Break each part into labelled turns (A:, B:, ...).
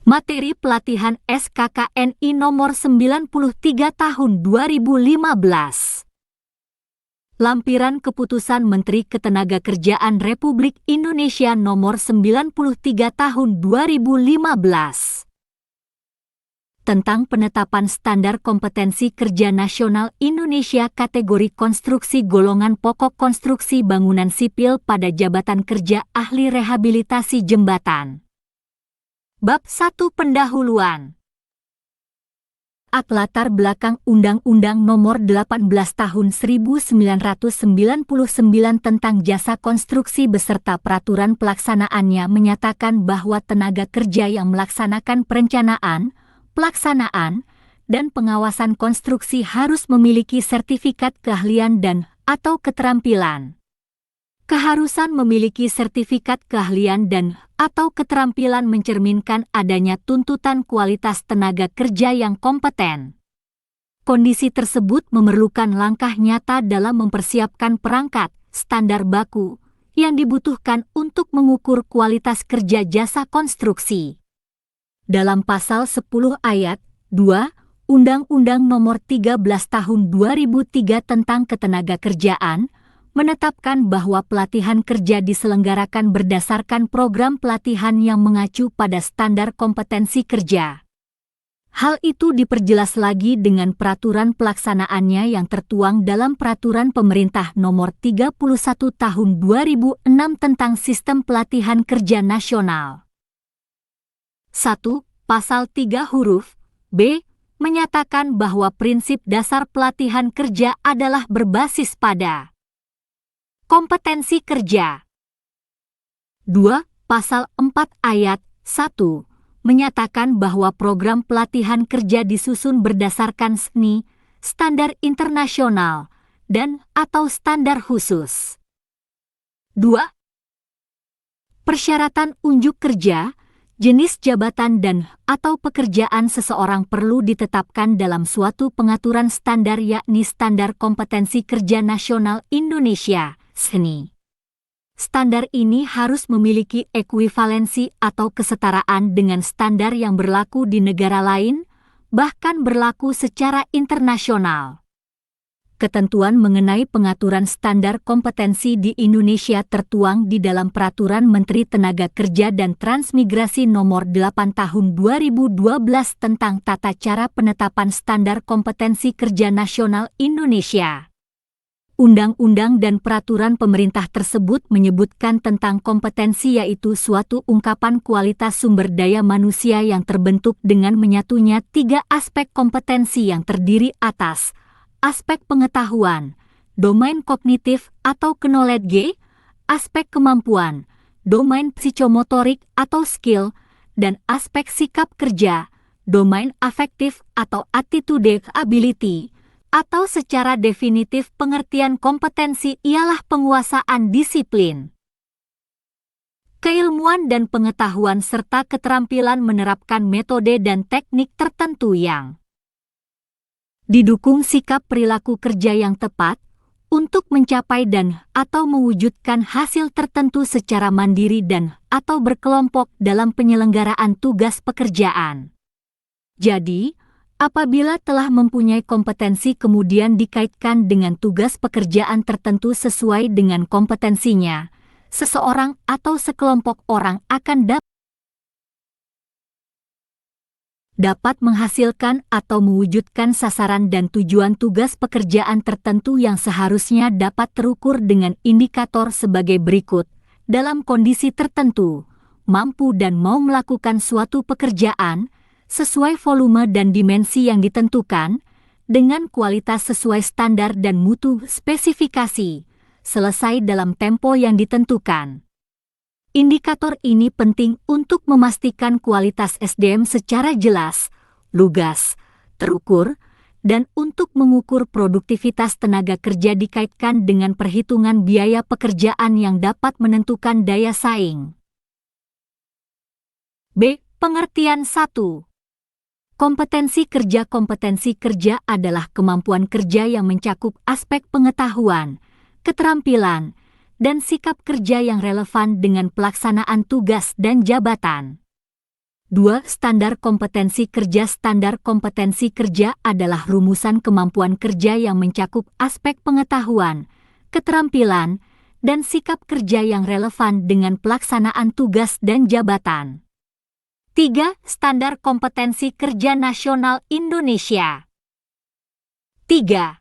A: Materi pelatihan SKKNI nomor 93 tahun 2015. Lampiran Keputusan Menteri Ketenagakerjaan Republik Indonesia nomor 93 tahun 2015. Tentang penetapan standar kompetensi kerja nasional Indonesia kategori konstruksi golongan pokok konstruksi bangunan sipil pada jabatan kerja ahli rehabilitasi jembatan. Bab 1 Pendahuluan. Latar belakang Undang-Undang Nomor 18 Tahun 1999 tentang Jasa Konstruksi beserta peraturan pelaksanaannya menyatakan bahwa tenaga kerja yang melaksanakan perencanaan, pelaksanaan, dan pengawasan konstruksi harus memiliki sertifikat keahlian dan/atau keterampilan. Keharusan memiliki sertifikat keahlian dan/atau keterampilan mencerminkan adanya tuntutan kualitas tenaga kerja yang kompeten. Kondisi tersebut memerlukan langkah nyata dalam mempersiapkan perangkat, standar baku, yang dibutuhkan untuk mengukur kualitas kerja jasa konstruksi. Dalam pasal 10 ayat 2, Undang-Undang Nomor 13 Tahun 2003 tentang Ketenagakerjaan, menetapkan bahwa pelatihan kerja diselenggarakan berdasarkan program pelatihan yang mengacu pada standar kompetensi kerja. Hal itu diperjelas lagi dengan peraturan pelaksanaannya yang tertuang dalam Peraturan Pemerintah Nomor 31 Tahun 2006 tentang Sistem Pelatihan Kerja Nasional. 1. Pasal 3 huruf B menyatakan bahwa prinsip dasar pelatihan kerja adalah berbasis pada kompetensi kerja. 2. Pasal 4 ayat 1 menyatakan bahwa program pelatihan kerja disusun berdasarkan SNI, standar internasional, dan/atau standar khusus. 2. Persyaratan unjuk kerja, jenis jabatan dan/atau pekerjaan seseorang perlu ditetapkan dalam suatu pengaturan standar yakni Standar Kompetensi Kerja Nasional Indonesia. SNI. Standar ini harus memiliki ekuivalensi atau kesetaraan dengan standar yang berlaku di negara lain, bahkan berlaku secara internasional. Ketentuan mengenai pengaturan standar kompetensi di Indonesia tertuang di dalam Peraturan Menteri Tenaga Kerja dan Transmigrasi Nomor 8 Tahun 2012 tentang tata cara penetapan standar kompetensi kerja nasional Indonesia. Undang-undang dan peraturan pemerintah tersebut menyebutkan tentang kompetensi yaitu suatu ungkapan kualitas sumber daya manusia yang terbentuk dengan menyatunya 3 aspek kompetensi yang terdiri atas aspek pengetahuan, domain kognitif atau knowledge, aspek kemampuan, domain psikomotorik atau skill, dan aspek sikap kerja, domain afektif atau attitude ability. Atau secara definitif pengertian kompetensi ialah penguasaan disiplin, keilmuan dan pengetahuan serta keterampilan menerapkan metode dan teknik tertentu yang didukung sikap perilaku kerja yang tepat untuk mencapai dan/atau mewujudkan hasil tertentu secara mandiri dan/atau berkelompok dalam penyelenggaraan tugas pekerjaan. Jadi, apabila telah mempunyai kompetensi kemudian dikaitkan dengan tugas pekerjaan tertentu sesuai dengan kompetensinya, seseorang atau sekelompok orang akan dapat menghasilkan atau mewujudkan sasaran dan tujuan tugas pekerjaan tertentu yang seharusnya dapat terukur dengan indikator sebagai berikut. Dalam kondisi tertentu, mampu dan mau melakukan suatu pekerjaan sesuai volume dan dimensi yang ditentukan, dengan kualitas sesuai standar dan mutu spesifikasi, selesai dalam tempo yang ditentukan. Indikator ini penting untuk memastikan kualitas SDM secara jelas, lugas, terukur, dan untuk mengukur produktivitas tenaga kerja dikaitkan dengan perhitungan biaya pekerjaan yang dapat menentukan daya saing. B. Pengertian 1. Kompetensi kerja adalah kemampuan kerja yang mencakup aspek pengetahuan, keterampilan, dan sikap kerja yang relevan dengan pelaksanaan tugas dan jabatan. 2. Standar kompetensi kerja. Standar kompetensi kerja adalah rumusan kemampuan kerja yang mencakup aspek pengetahuan, keterampilan, dan sikap kerja yang relevan dengan pelaksanaan tugas dan jabatan. 3. Standar kompetensi kerja nasional Indonesia. 3.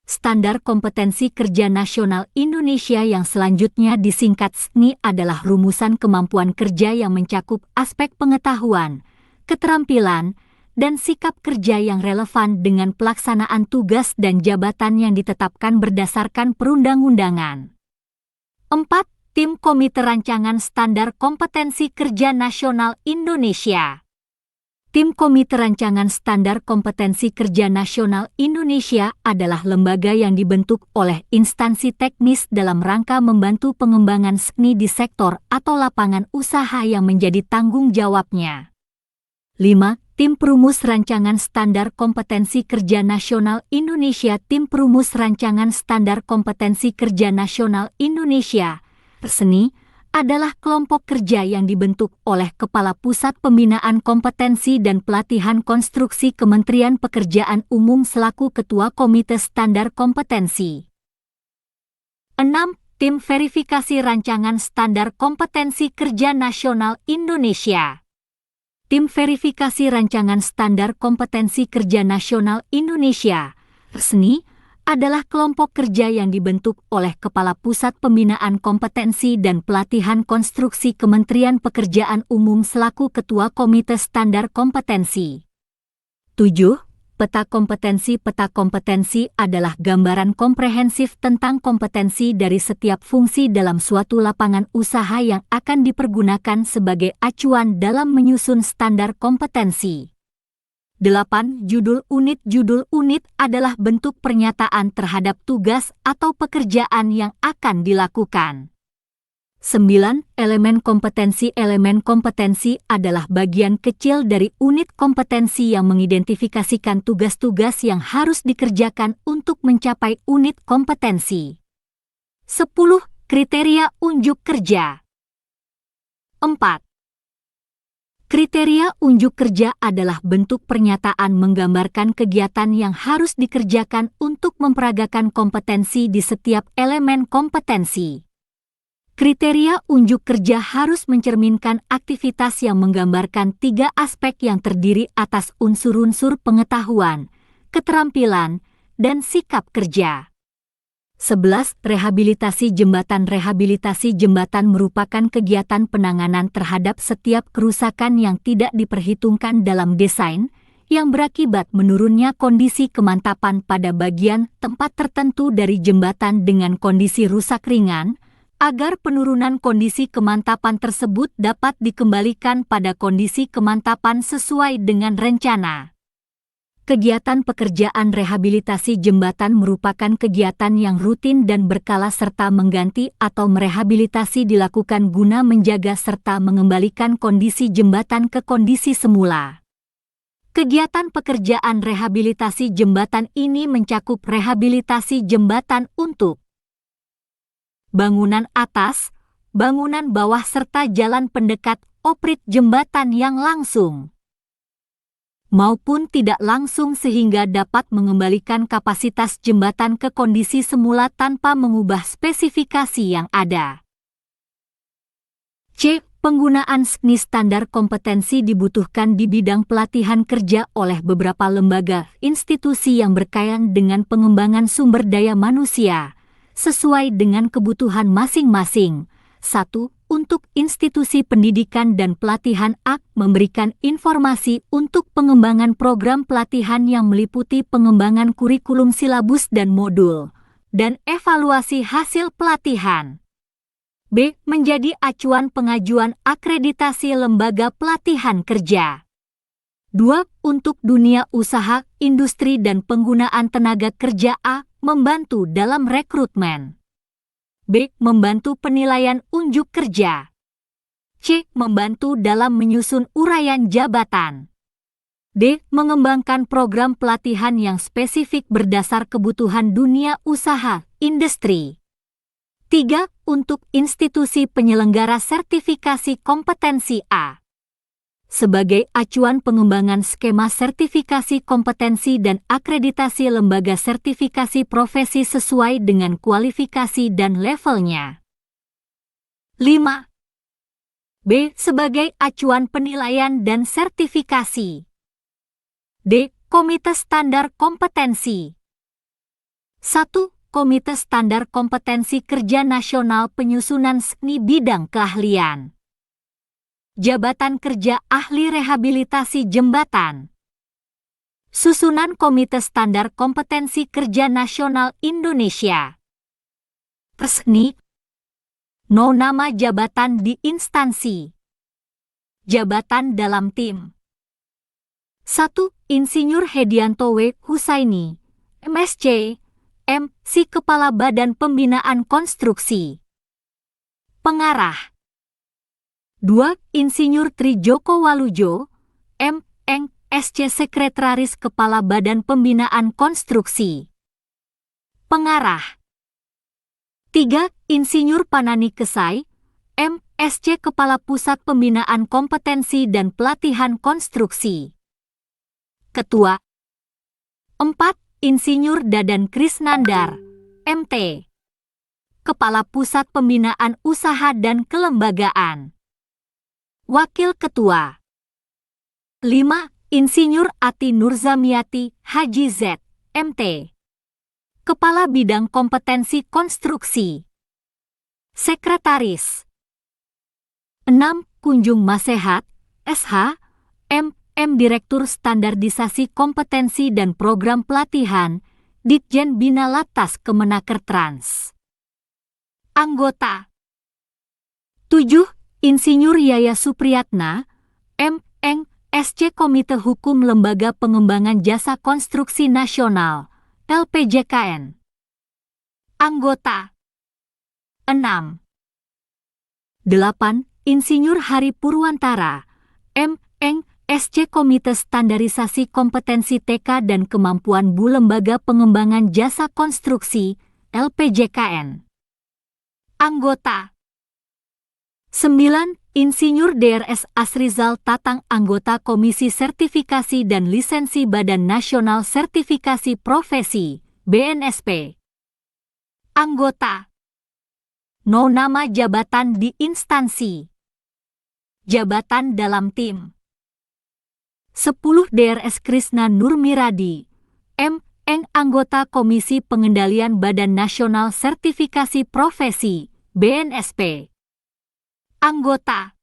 A: Standar kompetensi kerja nasional Indonesia yang selanjutnya disingkat SKNI adalah rumusan kemampuan kerja yang mencakup aspek pengetahuan, keterampilan, dan sikap kerja yang relevan dengan pelaksanaan tugas dan jabatan yang ditetapkan berdasarkan perundang-undangan. 4. Tim Komite Rancangan Standar Kompetensi Kerja Nasional Indonesia. Tim Komite Rancangan Standar Kompetensi Kerja Nasional Indonesia adalah lembaga yang dibentuk oleh instansi teknis dalam rangka membantu pengembangan SKNI di sektor atau lapangan usaha yang menjadi tanggung jawabnya. 5. Tim Perumus Rancangan Standar Kompetensi Kerja Nasional Indonesia. Tim Perumus Rancangan Standar Kompetensi Kerja Nasional Indonesia (PERSNI) adalah kelompok kerja yang dibentuk oleh Kepala Pusat Pembinaan Kompetensi dan Pelatihan Konstruksi Kementerian Pekerjaan Umum selaku Ketua Komite Standar Kompetensi. 6. Tim Verifikasi Rancangan Standar Kompetensi Kerja Nasional Indonesia. Tim Verifikasi Rancangan Standar Kompetensi Kerja Nasional Indonesia (PERSNI) adalah kelompok kerja yang dibentuk oleh Kepala Pusat Pembinaan Kompetensi dan Pelatihan Konstruksi Kementerian Pekerjaan Umum selaku Ketua Komite Standar Kompetensi. 7. Peta kompetensi. Peta kompetensi adalah gambaran komprehensif tentang kompetensi dari setiap fungsi dalam suatu lapangan usaha yang akan dipergunakan sebagai acuan dalam menyusun standar kompetensi. 8. Judul unit. Judul unit adalah bentuk pernyataan terhadap tugas atau pekerjaan yang akan dilakukan. 9. Elemen kompetensi. Elemen kompetensi adalah bagian kecil dari unit kompetensi yang mengidentifikasikan tugas-tugas yang harus dikerjakan untuk mencapai unit kompetensi. 10. Kriteria unjuk kerja. 4. Kriteria unjuk kerja adalah bentuk pernyataan menggambarkan kegiatan yang harus dikerjakan untuk memperagakan kompetensi di setiap elemen kompetensi. Kriteria unjuk kerja harus mencerminkan aktivitas yang menggambarkan 3 aspek yang terdiri atas unsur-unsur pengetahuan, keterampilan, dan sikap kerja. 11. Rehabilitasi jembatan. Rehabilitasi jembatan merupakan kegiatan penanganan terhadap setiap kerusakan yang tidak diperhitungkan dalam desain, yang berakibat menurunnya kondisi kemantapan pada bagian tempat tertentu dari jembatan dengan kondisi rusak ringan, agar penurunan kondisi kemantapan tersebut dapat dikembalikan pada kondisi kemantapan sesuai dengan rencana. Kegiatan pekerjaan rehabilitasi jembatan merupakan kegiatan yang rutin dan berkala serta mengganti atau merehabilitasi dilakukan guna menjaga serta mengembalikan kondisi jembatan ke kondisi semula. Kegiatan pekerjaan rehabilitasi jembatan ini mencakup rehabilitasi jembatan untuk bangunan atas, bangunan bawah serta jalan pendekat oprit jembatan yang langsung maupun tidak langsung sehingga dapat mengembalikan kapasitas jembatan ke kondisi semula tanpa mengubah spesifikasi yang ada. C. Penggunaan SKNI. Standar kompetensi dibutuhkan di bidang pelatihan kerja oleh beberapa lembaga institusi yang berkaitan dengan pengembangan sumber daya manusia, sesuai dengan kebutuhan masing-masing. 1. Untuk institusi pendidikan dan pelatihan memberikan informasi untuk pengembangan program pelatihan yang meliputi pengembangan kurikulum silabus dan modul, dan evaluasi hasil pelatihan. B. Menjadi acuan pengajuan akreditasi lembaga pelatihan kerja. 2. Untuk dunia usaha, industri dan penggunaan tenaga kerja membantu dalam rekrutmen. B. Membantu penilaian unjuk kerja. C. Membantu dalam menyusun uraian jabatan. D. Mengembangkan program pelatihan yang spesifik berdasar kebutuhan dunia usaha, industri. 3. Untuk institusi penyelenggara sertifikasi kompetensi A. sebagai acuan pengembangan skema sertifikasi kompetensi dan akreditasi lembaga sertifikasi profesi sesuai dengan kualifikasi dan levelnya. 5. B. Sebagai acuan penilaian dan sertifikasi. D. Komite Standar Kompetensi. 1. Komite Standar Kompetensi Kerja Nasional Penyusunan SKNI Bidang Keahlian. Jabatan Kerja Ahli Rehabilitasi Jembatan. Susunan Komite Standar Kompetensi Kerja Nasional Indonesia. Persni. No nama jabatan di instansi. Jabatan dalam tim. 1. Insinyur Hedianto W. Husaini, MSc, M.Si Kepala Badan Pembinaan Konstruksi. Pengarah. 2. Insinyur Tri Joko Walujo, M.Eng, SC Sekretaris Kepala Badan Pembinaan Konstruksi. Pengarah. 3. Insinyur Panani Kesai, M.Sc Kepala Pusat Pembinaan Kompetensi dan Pelatihan Konstruksi. Ketua. 4. Insinyur Dadan Krisnandar, MT. Kepala Pusat Pembinaan Usaha dan Kelembagaan. Wakil Ketua. 5. Insinyur Ati Nurzamiati, Haji Z, MT. Kepala Bidang Kompetensi Konstruksi. Sekretaris. 6. Kunjung Masehat, SH, M.M. Direktur Standarisasi Kompetensi dan Program Pelatihan, Ditjen Bina Latas Kemenaker Trans. Anggota. 7. Insinyur Yaya Supriyatna, M.Eng, SC Komite Hukum Lembaga Pengembangan Jasa Konstruksi Nasional, LPJKN. Anggota. 6. 8. Insinyur Hari Purwantara, M.Eng, SC Komite Standarisasi Kompetensi TK dan Kemampuan Bu Lembaga Pengembangan Jasa Konstruksi, LPJKN. Anggota. 9. Insinyur Drs. Asrizal Tatang, anggota Komisi Sertifikasi dan Lisensi Badan Nasional Sertifikasi Profesi, BNSP. Anggota. No nama jabatan di instansi. Jabatan dalam tim. 10. Drs. Krisna Nurmiradi, M.Eng, anggota Komisi Pengendalian Badan Nasional Sertifikasi Profesi, BNSP. Anggota.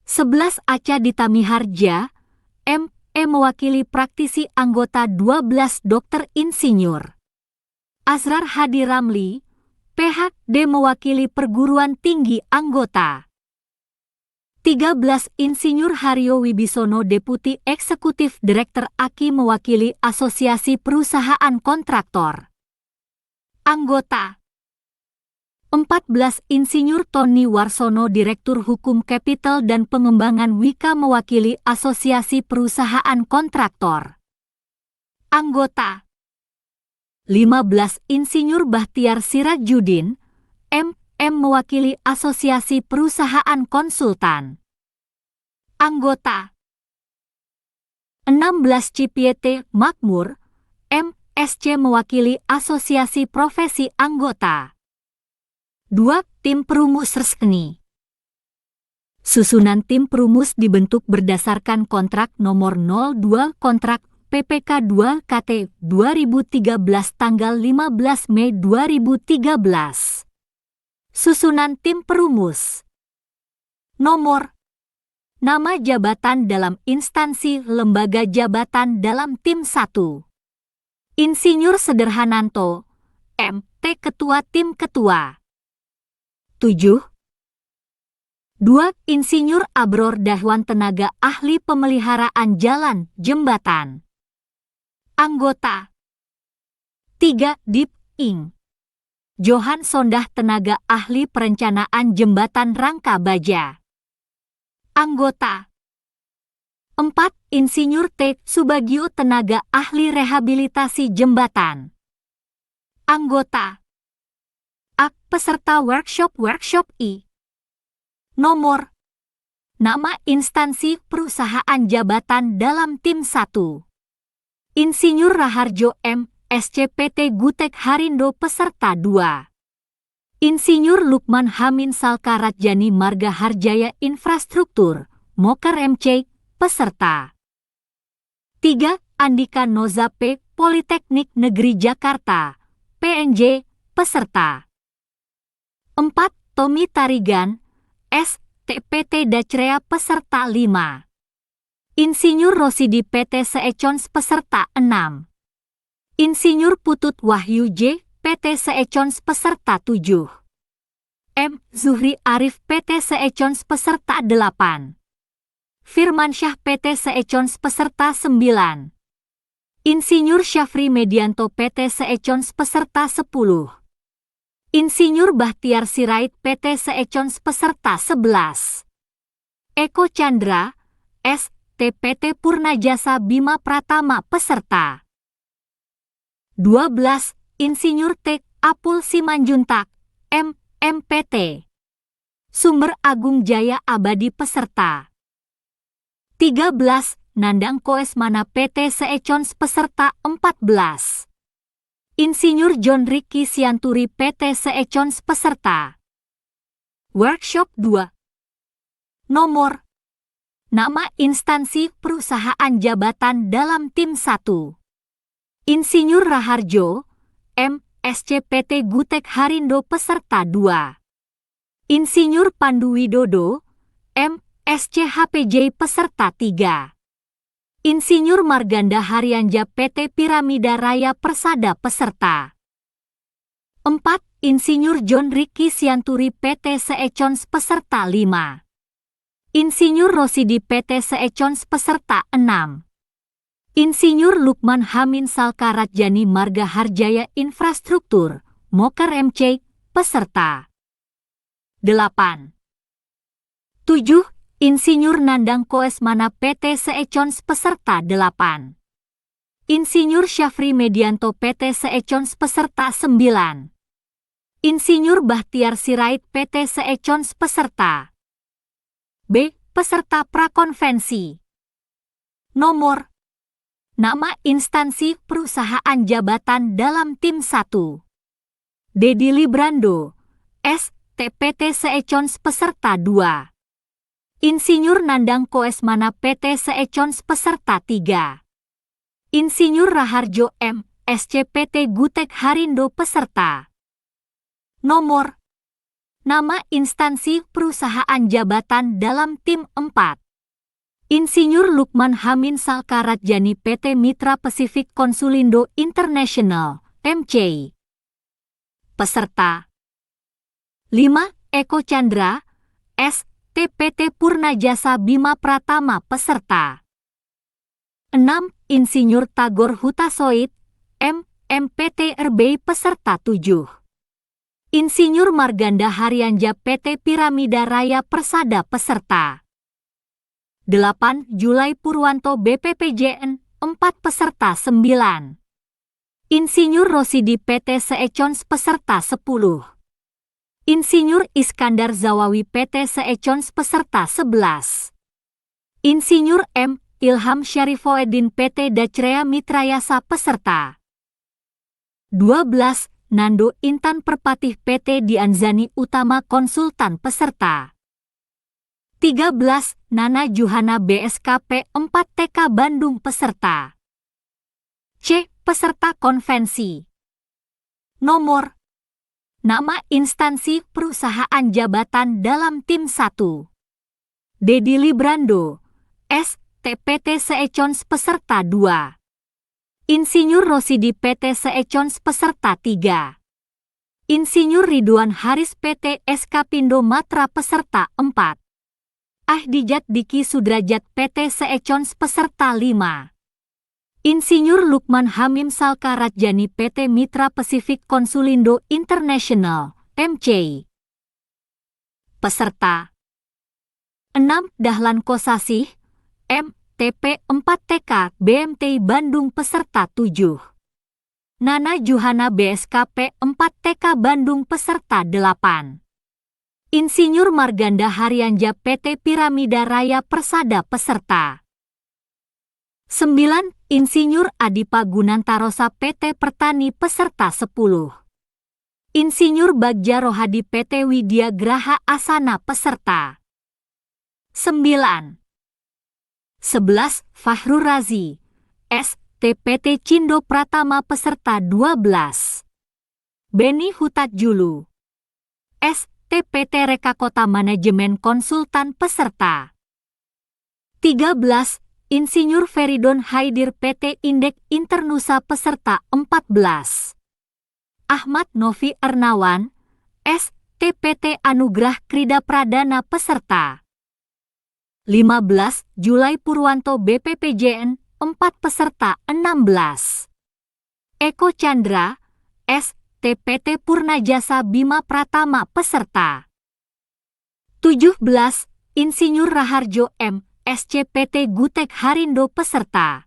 A: 11. Acha Dita Miharja, M.E. mewakili praktisi anggota. 12. Dr. Insinyur Azrar Hadi Ramli, Ph.D. mewakili perguruan tinggi anggota. 13. Insinyur Haryo Wibisono, Deputi Eksekutif Direktur AKI mewakili Asosiasi Perusahaan Kontraktor. Anggota. 14. Insinyur Tony Warsono, Direktur Hukum Kapital dan Pengembangan Wika mewakili Asosiasi Perusahaan Kontraktor. Anggota. 15. Insinyur Bahtiar Sirajudin, M.M. mewakili Asosiasi Perusahaan Konsultan. Anggota. 16. Cipiete Makmur, M.Sc mewakili Asosiasi Profesi Anggota. 2. Tim Perumus Resmi. Susunan tim perumus dibentuk berdasarkan kontrak nomor 02 kontrak PPK 2 KT 2013 tanggal 15 Mei 2013. Susunan tim perumus. Nomor. Nama jabatan dalam instansi lembaga jabatan dalam tim 1. Insinyur Sederhananto, M.T. Ketua Tim Ketua. 7. 2. Insinyur Abror Dahwan, tenaga ahli pemeliharaan jalan, jembatan. Anggota. 3. Dip. Ing. Johan Sondah, tenaga ahli perencanaan jembatan rangka baja. Anggota. 4. Insinyur T. Subagio, tenaga ahli rehabilitasi jembatan. Anggota. A. Peserta workshop I. Nomor. Nama instansi perusahaan jabatan dalam tim 1. Insinyur Raharjo M. SCPT Gutek Harindo peserta 2. Insinyur Lukman Hamin Salka Ratjani Marga Harjaya Infrastruktur, Mokar MC, peserta. 3. Andika Noza P. Politeknik Negeri Jakarta, PNJ, peserta. 4. Tommy Tarigan, S. TPT Dacrea peserta 5. Insinyur Rosidi PT Seecons peserta 6. Insinyur Putut Wahyu J. PT Seecons peserta 7. M. Zuhri Arif PT Seecons peserta 8. Firmansyah PT Seecons peserta 9. Insinyur Syafri Medianto PT Seecons peserta 10. Insinyur Bahtiar Sirait PT Seecons peserta 11. Eko Chandra, S. TPT Purnajasa Bima Pratama peserta. 12. Insinyur T. Apul Simanjuntak, M. MPT. Sumber Agung Jaya Abadi peserta. 13. Nandang Koesmana PT Seecons peserta 14. Insinyur John Ricky Sianturi PT Seecons peserta. Workshop 2. Nomor. Nama instansi perusahaan jabatan dalam tim 1. Insinyur Raharjo, M. SCPT Gutek Harindo peserta 2. Insinyur Pandu Widodo, M. SCHPJ peserta 3. Insinyur Marganda Haryanja PT Piramida Raya Persada peserta. 4. Insinyur John Ricky Sianturi PT Seecons peserta 5. Insinyur Rosidi PT Seecons peserta 6. Insinyur Lukman Hamin Salka Ratjani Marga Harjaya Infrastruktur, Mokar MC, peserta. 8. 7. Insinyur Nandang Koesmana PT Seecons peserta 8. Insinyur Syafri Medianto PT Seecons peserta 9. Insinyur Bahtiar Sirait PT Seecons peserta. B. Peserta prakonvensi. Nomor. Nama instansi perusahaan jabatan dalam tim 1. Dedi Librando, S. TPT Seecons peserta 2. Insinyur Nandang Koesmana PT Seecons peserta 3. Insinyur Raharjo M. SCPT Gutek Harindo peserta. Nomor. Nama instansi perusahaan jabatan dalam tim 4. Insinyur Lukman Hamin Salka Ratjani PT Mitra Pasifik Konsulindo International, MC. Peserta. 5. Eko Chandra, S. TPT Purnajasa Bima Pratama peserta. 6. Insinyur Tagor Hutasoit, M. MPT RBI peserta 7. Insinyur Marganda Haryanja PT Piramida Raya Persada peserta. 8. Julai Purwanto BPPJN, 4 peserta 9. Insinyur Rosidi PT Seecons peserta 10. Insinyur Iskandar Zawawi PT Seecons peserta 11. Insinyur M. Ilham Syarifoedin PT Dacrea Mitrayasa peserta. 12. Nando Intan Perpatih PT Dianzani Utama Konsultan peserta. 13. Nana Juhana BSKP 4 TK Bandung peserta. C. Peserta konvensi. Nomor. Nama instansi perusahaan jabatan dalam tim 1. Dedi Librando, S. TPT Seecons peserta 2. Insinyur Rosidi PT Seecons peserta 3. Insinyur Ridwan Haris PT Eskapindo Matra peserta 4. Ahdijat Diki Sudrajat PT Seecons peserta 5. Insinyur Lukman Hamim Salka Ratjani PT Mitra Pasifik Konsulindo International, MC. Peserta. 6. Dahlan Kosasih, M. TP 4 TK BMT Bandung peserta 7. Nana Juhana BSKP 4 TK Bandung peserta 8. Insinyur Marganda Haryanja PT Piramida Raya Persada peserta. 9. Insinyur Adipa Gunantarosa PT Pertani peserta 10. Insinyur Bagja Rohadi PT Widya Graha Asana peserta 9. 11. Fahrul Razi STPT Cindo Pratama peserta 12. Beni Hutatjulu STPT Reka Kota Manajemen Konsultan peserta 13. Insinyur Feridon Haidir PT Indek Internusa peserta 14. Ahmad Novi Ernawan STPT Anugrah Krida Pradana peserta 15. Julai Purwanto BPPJN 4 peserta 16. Eko Chandra STPT Purnajasa Bima Pratama peserta 17. Insinyur Raharjo M SCPT Gutek Harindo peserta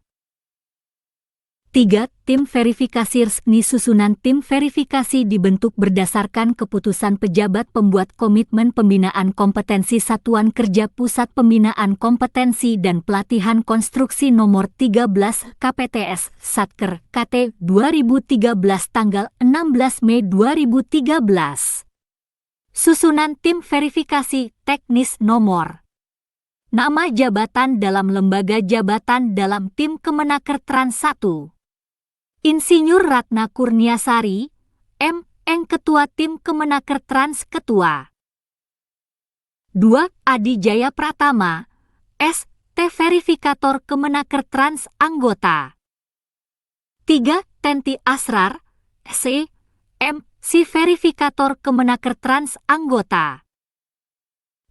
A: 3. Tim verifikasi resmi. Susunan tim verifikasi dibentuk berdasarkan keputusan pejabat pembuat komitmen pembinaan kompetensi Satuan Kerja Pusat Pembinaan Kompetensi dan Pelatihan Konstruksi Nomor 13 KPTS Satker KT 2013 tanggal 16 Mei 2013. Susunan tim verifikasi teknis nomor. Nama jabatan dalam lembaga jabatan dalam tim Kemenaker Trans 1. Insinyur Ratna Kurniasari, M.Eng Ketua Tim Kemenaker Trans Ketua. 2. Adi Jaya Pratama, S.T. Verifikator Kemenaker Trans Anggota. 3. Tenti Asrar, C. M.Si Verifikator Kemenaker Trans Anggota.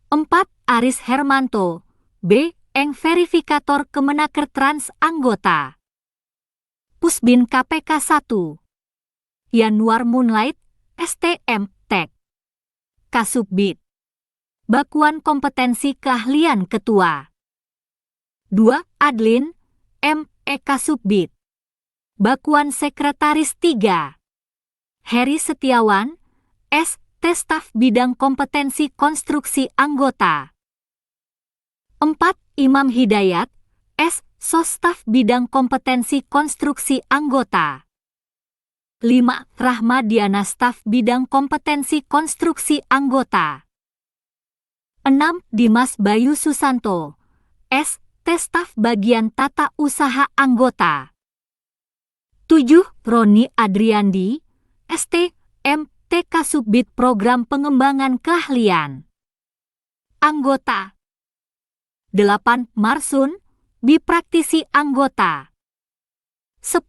A: 4. Aris Hermanto, B.Eng Verifikator Kemenaker Trans Anggota. Pusbin KPK 1. Yanuar Moonlight, STM, Tek. Kasubbit. Bakuan Kompetensi Keahlian Ketua. 2. Adlin, M.E. Kasubbit. Bakuan Sekretaris 3. Heri Setiawan, S.T. Staf Bidang Kompetensi Konstruksi Anggota. 4. Imam Hidayat, S. Sostaf Bidang Kompetensi Konstruksi Anggota. 5. Rahmadiana Staf Bidang Kompetensi Konstruksi Anggota. 6. Dimas Bayu Susanto, S.T. Staf Bagian Tata Usaha Anggota. 7. Roni Adriandi, S.T.M.T. Kasubbit Program Pengembangan Keahlian Anggota. 8. Marsun, Bipraktisi Anggota. 10.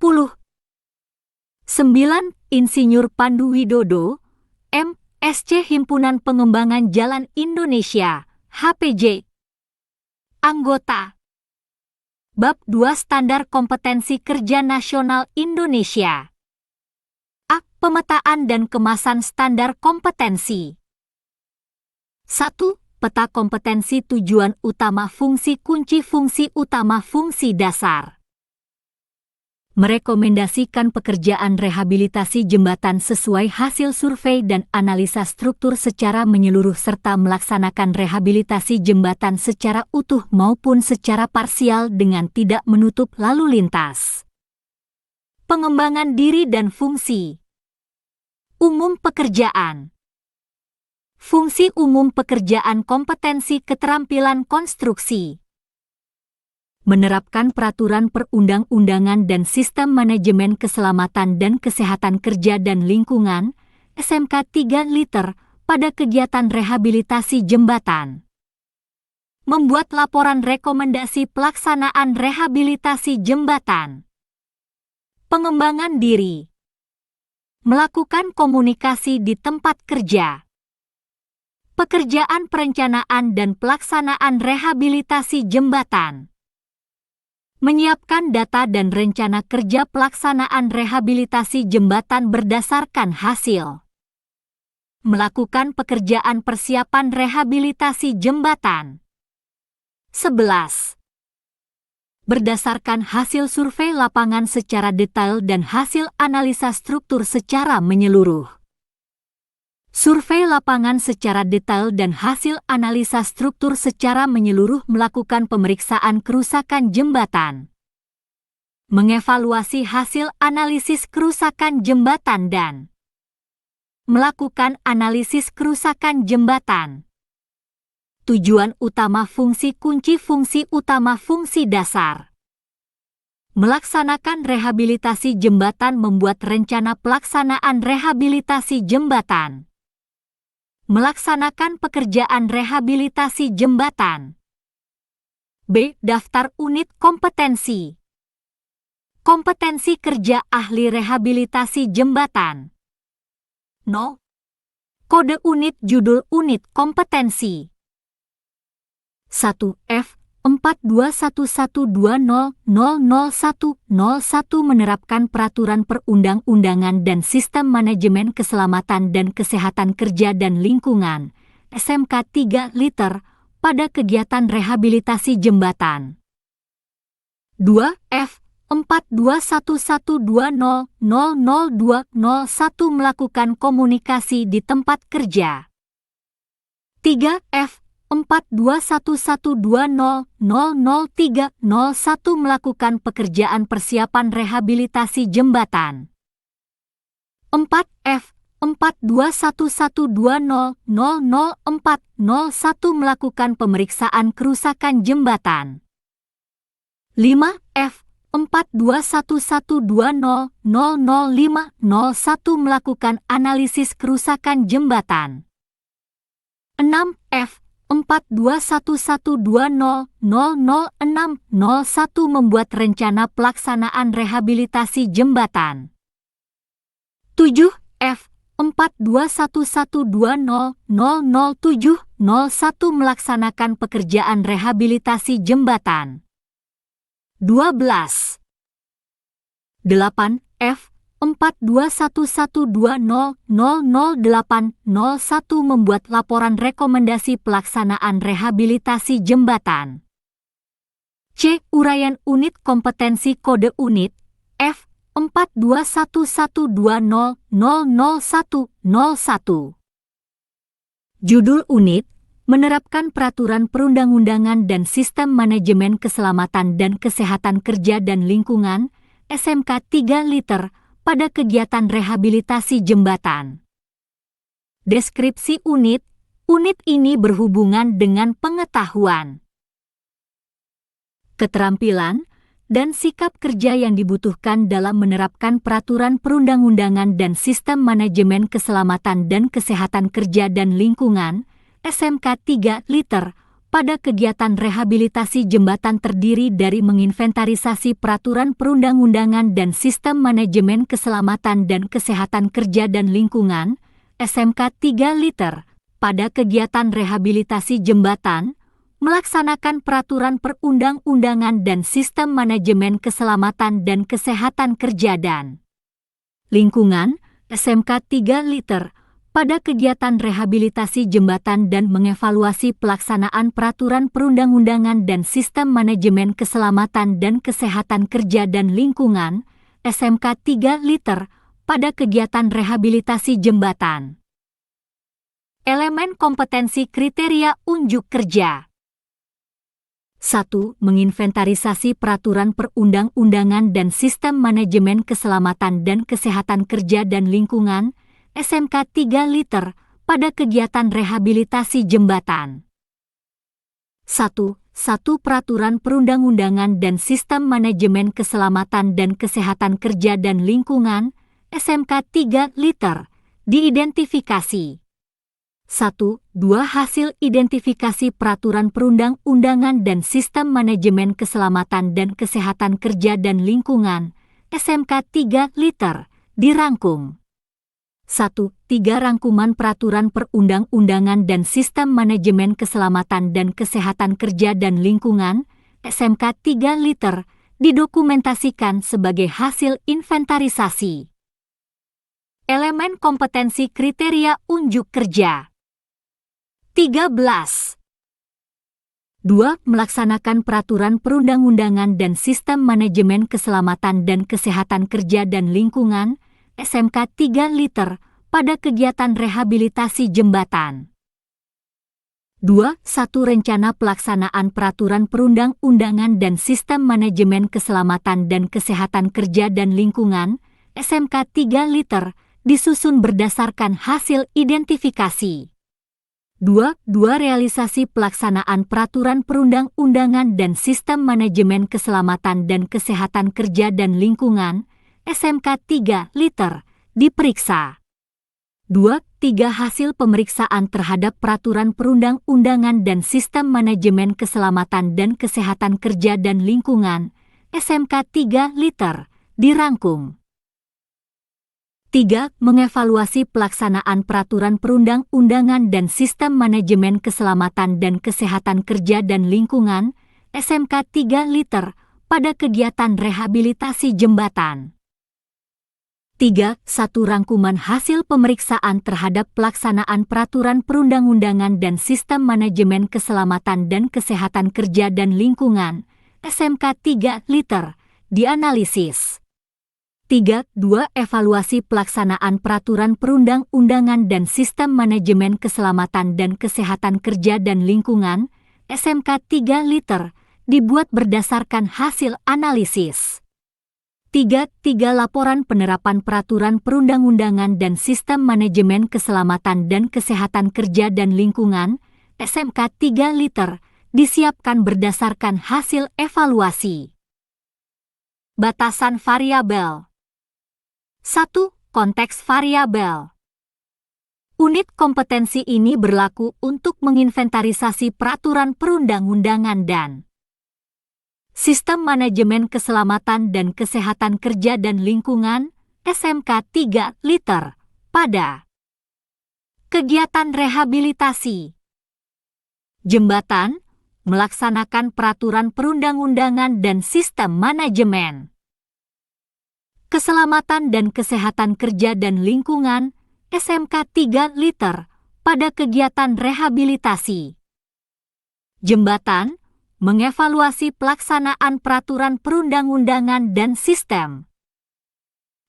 A: 9. Insinyur Pandu Widodo, M.Sc Himpunan Pengembangan Jalan Indonesia, HPJ. Anggota. Bab 2 Standar Kompetensi Kerja Nasional Indonesia. A. Pemetaan dan kemasan standar kompetensi. 1. Peta kompetensi tujuan utama fungsi kunci fungsi utama fungsi dasar. Merekomendasikan pekerjaan rehabilitasi jembatan sesuai hasil survei dan analisa struktur secara menyeluruh serta melaksanakan rehabilitasi jembatan secara utuh maupun secara parsial dengan tidak menutup lalu lintas. Pengembangan diri dan fungsi umum pekerjaan. Fungsi umum pekerjaan kompetensi keterampilan konstruksi. Menerapkan peraturan perundang-undangan dan sistem manajemen keselamatan dan kesehatan kerja dan lingkungan, SMK 3 liter, pada kegiatan rehabilitasi jembatan. Membuat laporan rekomendasi pelaksanaan rehabilitasi jembatan. Pengembangan diri. Melakukan komunikasi di tempat kerja. Pekerjaan perencanaan dan pelaksanaan rehabilitasi jembatan. Menyiapkan data dan rencana kerja pelaksanaan rehabilitasi jembatan berdasarkan hasil. Melakukan pekerjaan persiapan rehabilitasi jembatan. 11. Berdasarkan hasil survei lapangan secara detail dan hasil analisa struktur secara menyeluruh. Survei lapangan secara detail dan hasil analisa struktur secara menyeluruh melakukan pemeriksaan kerusakan jembatan. Mengevaluasi hasil analisis kerusakan jembatan dan melakukan analisis kerusakan jembatan. Tujuan utama fungsi kunci fungsi utama fungsi dasar. Melaksanakan rehabilitasi jembatan membuat rencana pelaksanaan rehabilitasi jembatan. Melaksanakan pekerjaan rehabilitasi jembatan. B. Daftar unit kompetensi. Kompetensi kerja ahli rehabilitasi jembatan. 0. Kode unit judul unit kompetensi. 1. F. 421120000101 menerapkan peraturan perundang-undangan dan sistem manajemen keselamatan dan kesehatan kerja dan lingkungan SMK 3 liter pada kegiatan rehabilitasi jembatan. 2. F. 421120000201 melakukan komunikasi di tempat kerja. 3. F. 421120000301 melakukan pekerjaan persiapan rehabilitasi jembatan. 4. F. 421120000401 melakukan pemeriksaan kerusakan jembatan. 5. F. 421120000501 melakukan analisis kerusakan jembatan. 6. F. 421120000601 membuat rencana pelaksanaan rehabilitasi jembatan. 7. F. 421120000701 melaksanakan pekerjaan rehabilitasi jembatan. 12. 8. F. 421120000801 membuat laporan rekomendasi pelaksanaan rehabilitasi jembatan. C. Uraian unit kompetensi kode unit F. 421120000101. Judul unit menerapkan peraturan perundang-undangan dan sistem manajemen keselamatan dan kesehatan kerja dan lingkungan SMK 3 liter pada kegiatan rehabilitasi jembatan. Deskripsi unit ini berhubungan dengan pengetahuan, keterampilan, dan sikap kerja yang dibutuhkan dalam menerapkan peraturan perundang-undangan dan sistem manajemen keselamatan dan kesehatan kerja dan lingkungan SMK 3 liter pada kegiatan rehabilitasi jembatan terdiri dari menginventarisasi peraturan perundang-undangan dan sistem manajemen keselamatan dan kesehatan kerja dan lingkungan SMK 3 liter pada kegiatan rehabilitasi jembatan, melaksanakan peraturan perundang-undangan dan sistem manajemen keselamatan dan kesehatan kerja dan lingkungan SMK 3 liter pada kegiatan rehabilitasi jembatan dan mengevaluasi pelaksanaan peraturan perundang-undangan dan sistem manajemen keselamatan dan kesehatan kerja dan lingkungan SMK 3 liter pada kegiatan rehabilitasi jembatan. Elemen kompetensi kriteria unjuk kerja. 1. Menginventarisasi peraturan perundang-undangan dan sistem manajemen keselamatan dan kesehatan kerja dan lingkungan SMK 3 liter pada kegiatan rehabilitasi jembatan. 1. Peraturan perundang-undangan dan sistem manajemen keselamatan dan kesehatan kerja dan lingkungan SMK 3 liter diidentifikasi. 1. 2. Hasil identifikasi peraturan perundang-undangan dan sistem manajemen keselamatan dan kesehatan kerja dan lingkungan SMK 3 liter dirangkum. 1. 3 rangkuman peraturan perundang-undangan dan sistem manajemen keselamatan dan kesehatan kerja dan lingkungan SMK 3 liter didokumentasikan sebagai hasil inventarisasi. Elemen kompetensi kriteria unjuk kerja. 13. 2. Melaksanakan peraturan perundang-undangan dan sistem manajemen keselamatan dan kesehatan kerja dan lingkungan SMK 3 liter pada kegiatan rehabilitasi jembatan. 2. Rencana pelaksanaan peraturan perundang-undangan dan sistem manajemen keselamatan dan kesehatan kerja dan lingkungan, SMK 3 liter, disusun berdasarkan hasil identifikasi. 2. Realisasi pelaksanaan peraturan perundang-undangan dan sistem manajemen keselamatan dan kesehatan kerja dan lingkungan, SMK 3 liter, diperiksa. 2. Hasil pemeriksaan terhadap peraturan perundang-undangan dan sistem manajemen keselamatan dan kesehatan kerja dan lingkungan, SMK 3 liter, dirangkum. 3. Mengevaluasi pelaksanaan peraturan perundang-undangan dan sistem manajemen keselamatan dan kesehatan kerja dan lingkungan, SMK 3 liter, pada kegiatan rehabilitasi jembatan. 3. Rangkuman hasil pemeriksaan terhadap pelaksanaan peraturan perundang-undangan dan sistem manajemen keselamatan dan kesehatan kerja dan lingkungan, SMK 3 liter, dianalisis. 3. Evaluasi pelaksanaan peraturan perundang-undangan dan sistem manajemen keselamatan dan kesehatan kerja dan lingkungan, SMK 3 liter, dibuat berdasarkan hasil analisis. 3. Laporan penerapan peraturan perundang-undangan dan sistem manajemen keselamatan dan kesehatan kerja dan lingkungan, SMK 3 liter, disiapkan berdasarkan hasil evaluasi. Batasan variabel. 1. Konteks variabel. Unit kompetensi ini berlaku untuk menginventarisasi peraturan perundang-undangan dan sistem manajemen keselamatan dan kesehatan kerja dan lingkungan, SMK 3 liter, pada kegiatan rehabilitasi jembatan, melaksanakan peraturan perundang-undangan dan sistem manajemen keselamatan dan kesehatan kerja dan lingkungan, SMK 3 liter, pada kegiatan rehabilitasi jembatan, mengevaluasi pelaksanaan peraturan perundang-undangan dan sistem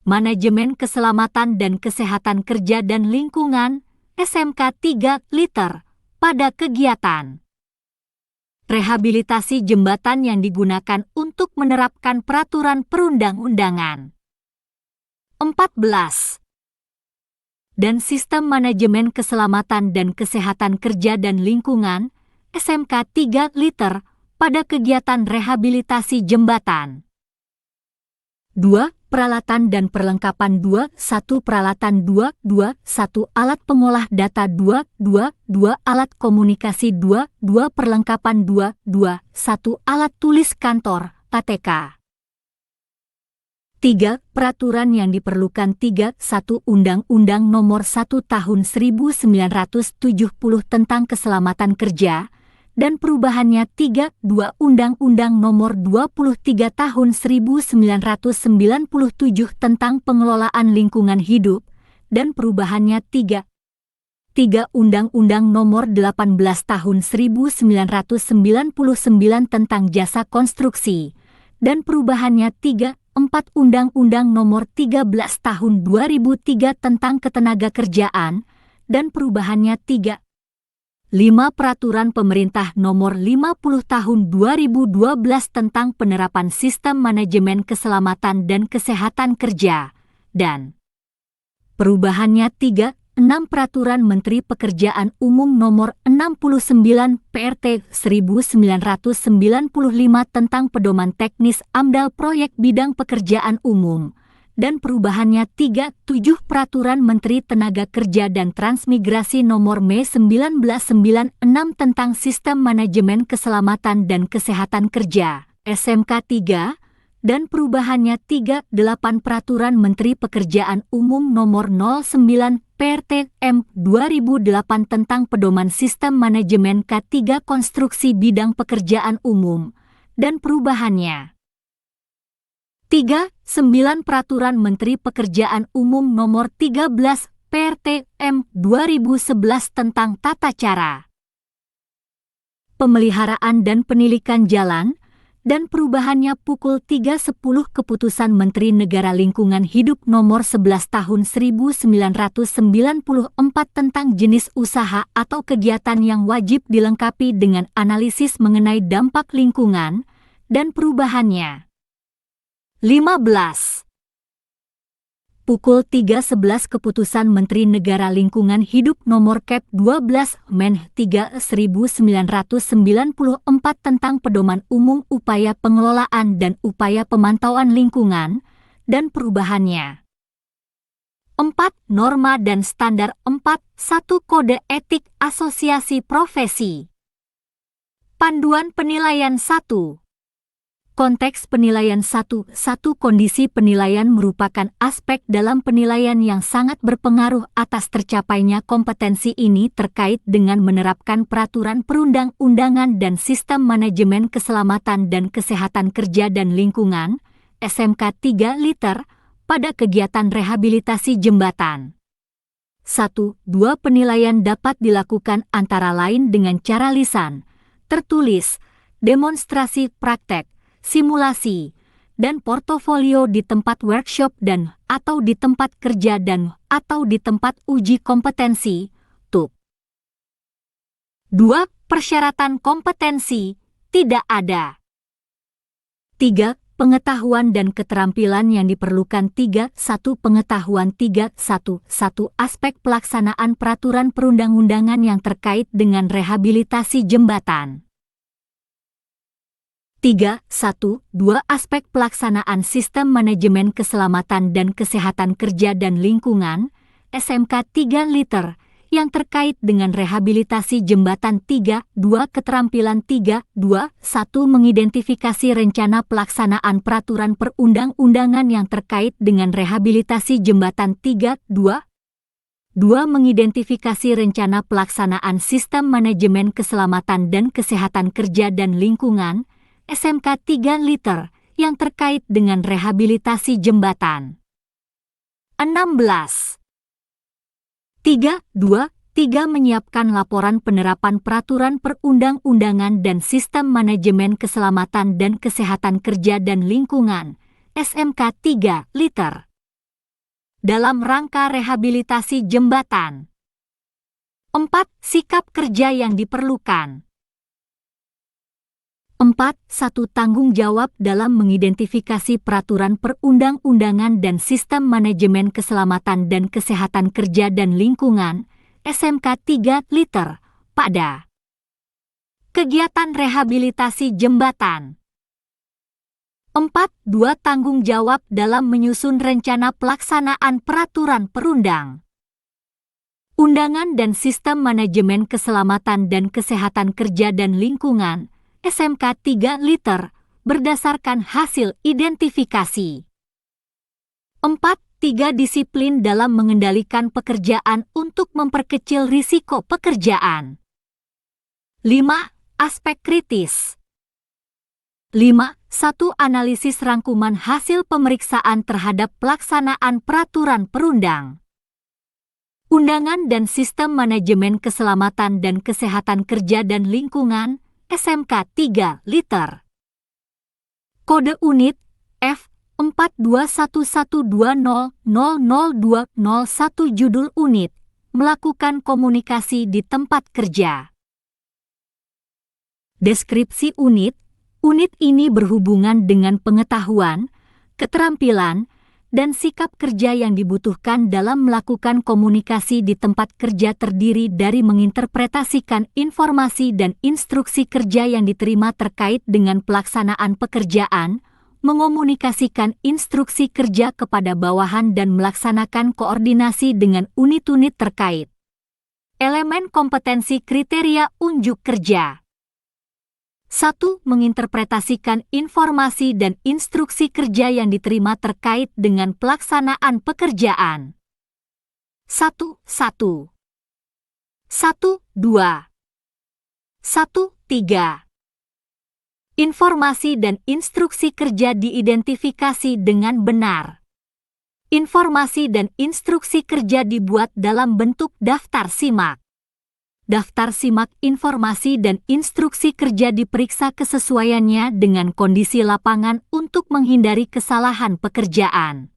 A: manajemen keselamatan dan kesehatan kerja dan lingkungan, SMK 3 liter, pada kegiatan rehabilitasi jembatan yang digunakan untuk menerapkan peraturan perundang-undangan. 14. Dan sistem manajemen keselamatan dan kesehatan kerja dan lingkungan, SMK 3 liter, pada kegiatan rehabilitasi jembatan. 2. Peralatan dan perlengkapan 2. 1. Peralatan 2. 1. Alat pengolah data 2. 2. Alat komunikasi 2. 2. Perlengkapan 2. 1. Alat tulis kantor, ATK. 3. Peraturan yang diperlukan 3. 1. Undang-Undang Nomor 1 Tahun 1970 tentang Keselamatan Kerja, dan perubahannya 3. 2. Undang-Undang Nomor 23 Tahun 1997 tentang Pengelolaan Lingkungan Hidup, dan perubahannya 3. 3. Undang-Undang Nomor 18 Tahun 1999 tentang Jasa Konstruksi, dan perubahannya 3. 4. Undang-Undang Nomor 13 Tahun 2003 tentang Ketenagakerjaan, dan perubahannya 3. 5. Peraturan Pemerintah Nomor 50 Tahun 2012 tentang penerapan sistem manajemen keselamatan dan kesehatan kerja, dan perubahannya 3. 6. Peraturan Menteri Pekerjaan Umum Nomor 69 PRT 1995 tentang pedoman teknis AMDAL Proyek Bidang Pekerjaan Umum, dan perubahannya 3. 7. Peraturan Menteri Tenaga Kerja dan Transmigrasi Nomor Me 1996 tentang Sistem Manajemen Keselamatan dan Kesehatan Kerja, SMK 3, dan perubahannya 3. 8. Peraturan Menteri Pekerjaan Umum Nomor 09 PRT M 2008 tentang pedoman Sistem Manajemen K3 Konstruksi Bidang Pekerjaan Umum, dan perubahannya 3. 9. Peraturan Menteri Pekerjaan Umum Nomor 13 PRT M 2011 tentang tata cara pemeliharaan dan penilikan jalan, dan perubahannya pukul 3.10 Keputusan Menteri Negara Lingkungan Hidup Nomor 11 Tahun 1994 tentang jenis usaha atau kegiatan yang wajib dilengkapi dengan analisis mengenai dampak lingkungan dan perubahannya. 15. Pukul 3.11 Keputusan Menteri Negara Lingkungan Hidup Nomor Kep 12 Men 3 1994 tentang pedoman umum upaya pengelolaan dan upaya pemantauan lingkungan dan perubahannya. 4. Norma dan standar 4.1 Kode Etik Asosiasi Profesi. Panduan penilaian 1. Konteks penilaian 1. Kondisi penilaian merupakan aspek dalam penilaian yang sangat berpengaruh atas tercapainya kompetensi ini terkait dengan menerapkan peraturan perundang-undangan dan sistem manajemen keselamatan dan kesehatan kerja dan lingkungan, SMK 3 liter, pada kegiatan rehabilitasi jembatan. 1. 2 penilaian dapat dilakukan antara lain dengan cara lisan, tertulis, demonstrasi praktek, simulasi, dan portofolio di tempat workshop dan atau di tempat kerja dan atau di tempat uji kompetensi, TUP. 2. Persyaratan kompetensi, tidak ada. 3. Pengetahuan dan keterampilan yang diperlukan 3.1 Pengetahuan 3.1 Aspek pelaksanaan peraturan perundang-undangan yang terkait dengan rehabilitasi jembatan. 3.1.2 Aspek pelaksanaan sistem manajemen keselamatan dan kesehatan kerja dan lingkungan, SMK 3 liter, yang terkait dengan rehabilitasi jembatan 3.2 Keterampilan 3.2.1 Mengidentifikasi rencana pelaksanaan peraturan perundang-undangan yang terkait dengan rehabilitasi jembatan 3.2. 2. Mengidentifikasi rencana pelaksanaan sistem manajemen keselamatan dan kesehatan kerja dan lingkungan, SMK 3 liter, yang terkait dengan rehabilitasi jembatan. 16. 3.2.3 Menyiapkan laporan penerapan peraturan perundang-undangan dan sistem manajemen keselamatan dan kesehatan kerja dan lingkungan, SMK 3 liter, dalam rangka rehabilitasi jembatan. 4. Sikap kerja yang diperlukan. 4.1 Tanggung jawab dalam mengidentifikasi peraturan perundang-undangan dan sistem manajemen keselamatan dan kesehatan kerja dan lingkungan, SMK 3 liter, pada kegiatan rehabilitasi jembatan. 4.2 Tanggung jawab dalam menyusun rencana pelaksanaan peraturan perundang-undangan dan sistem manajemen keselamatan dan kesehatan kerja dan lingkungan, SMK 3 liter, berdasarkan hasil identifikasi. 4.3 Disiplin dalam mengendalikan pekerjaan untuk memperkecil risiko pekerjaan. 5. Aspek kritis. 5.1 Analisis rangkuman hasil pemeriksaan terhadap pelaksanaan peraturan perundang-undangan dan sistem manajemen keselamatan dan kesehatan kerja dan lingkungan, SMK 3 liter. Kode unit F421120000201 Judul unit, melakukan komunikasi di tempat kerja. Deskripsi unit. Unit ini berhubungan dengan pengetahuan, keterampilan, dan sikap kerja yang dibutuhkan dalam melakukan komunikasi di tempat kerja terdiri dari menginterpretasikan informasi dan instruksi kerja yang diterima terkait dengan pelaksanaan pekerjaan, mengomunikasikan instruksi kerja kepada bawahan dan melaksanakan koordinasi dengan unit-unit terkait. Elemen kompetensi kriteria unjuk kerja. 1. Menginterpretasikan informasi dan instruksi kerja yang diterima terkait dengan pelaksanaan pekerjaan. 1. 2. 1. 3. Informasi dan instruksi kerja diidentifikasi dengan benar. Informasi dan instruksi kerja dibuat dalam bentuk daftar simak. Daftar simak informasi dan instruksi kerja diperiksa kesesuaiannya dengan kondisi lapangan untuk menghindari kesalahan pekerjaan.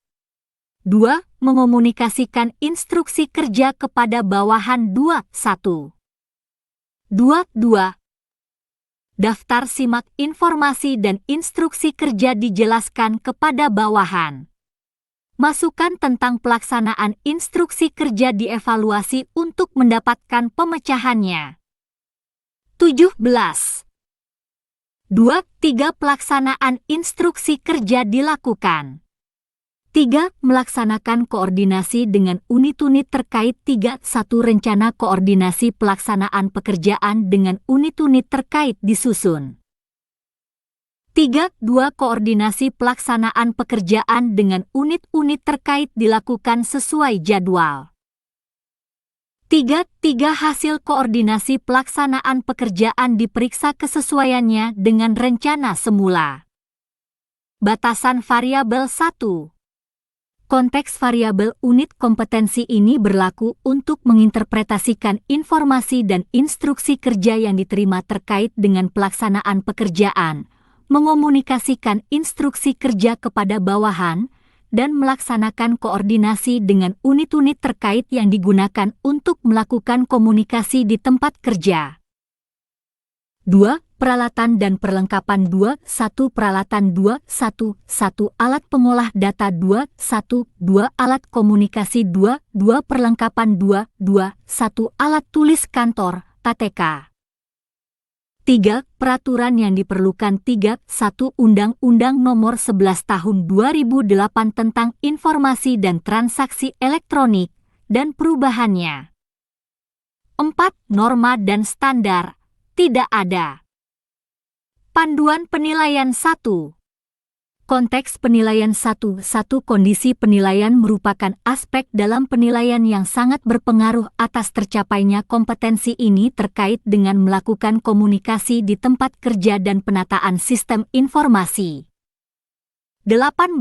A: 2. Mengomunikasikan instruksi kerja kepada bawahan 2.1. 2.2. Daftar simak informasi dan instruksi kerja dijelaskan kepada bawahan. Masukan tentang pelaksanaan instruksi kerja dievaluasi untuk mendapatkan pemecahannya. 17. 2.3. Pelaksanaan instruksi kerja dilakukan. 3. Melaksanakan koordinasi dengan unit-unit terkait. 3.1. Rencana koordinasi pelaksanaan pekerjaan dengan unit-unit terkait disusun. 3.2. Koordinasi pelaksanaan pekerjaan dengan unit-unit terkait dilakukan sesuai jadwal. 3.3. Hasil koordinasi pelaksanaan pekerjaan diperiksa kesesuaiannya dengan rencana semula. Batasan variabel 1. Konteks variabel unit kompetensi ini berlaku untuk menginterpretasikan informasi dan instruksi kerja yang diterima terkait dengan pelaksanaan pekerjaan, mengomunikasikan instruksi kerja kepada bawahan, dan melaksanakan koordinasi dengan unit-unit terkait yang digunakan untuk melakukan komunikasi di tempat kerja. 2. Peralatan dan perlengkapan. 2.1. Peralatan. 2.1. Alat pengolah data. 2.1. Alat komunikasi. 2.2. Perlengkapan. 2.2. Alat tulis kantor, ATK. 3. Peraturan yang diperlukan. 3.1. Undang-Undang Nomor 11 Tahun 2008 tentang Informasi dan Transaksi Elektronik dan perubahannya. 4. Norma dan standar. Tidak ada. Panduan penilaian 1. Konteks penilaian. 1.1. Kondisi penilaian merupakan aspek dalam penilaian yang sangat berpengaruh atas tercapainya kompetensi ini terkait dengan melakukan komunikasi di tempat kerja dan penataan sistem informasi. 18.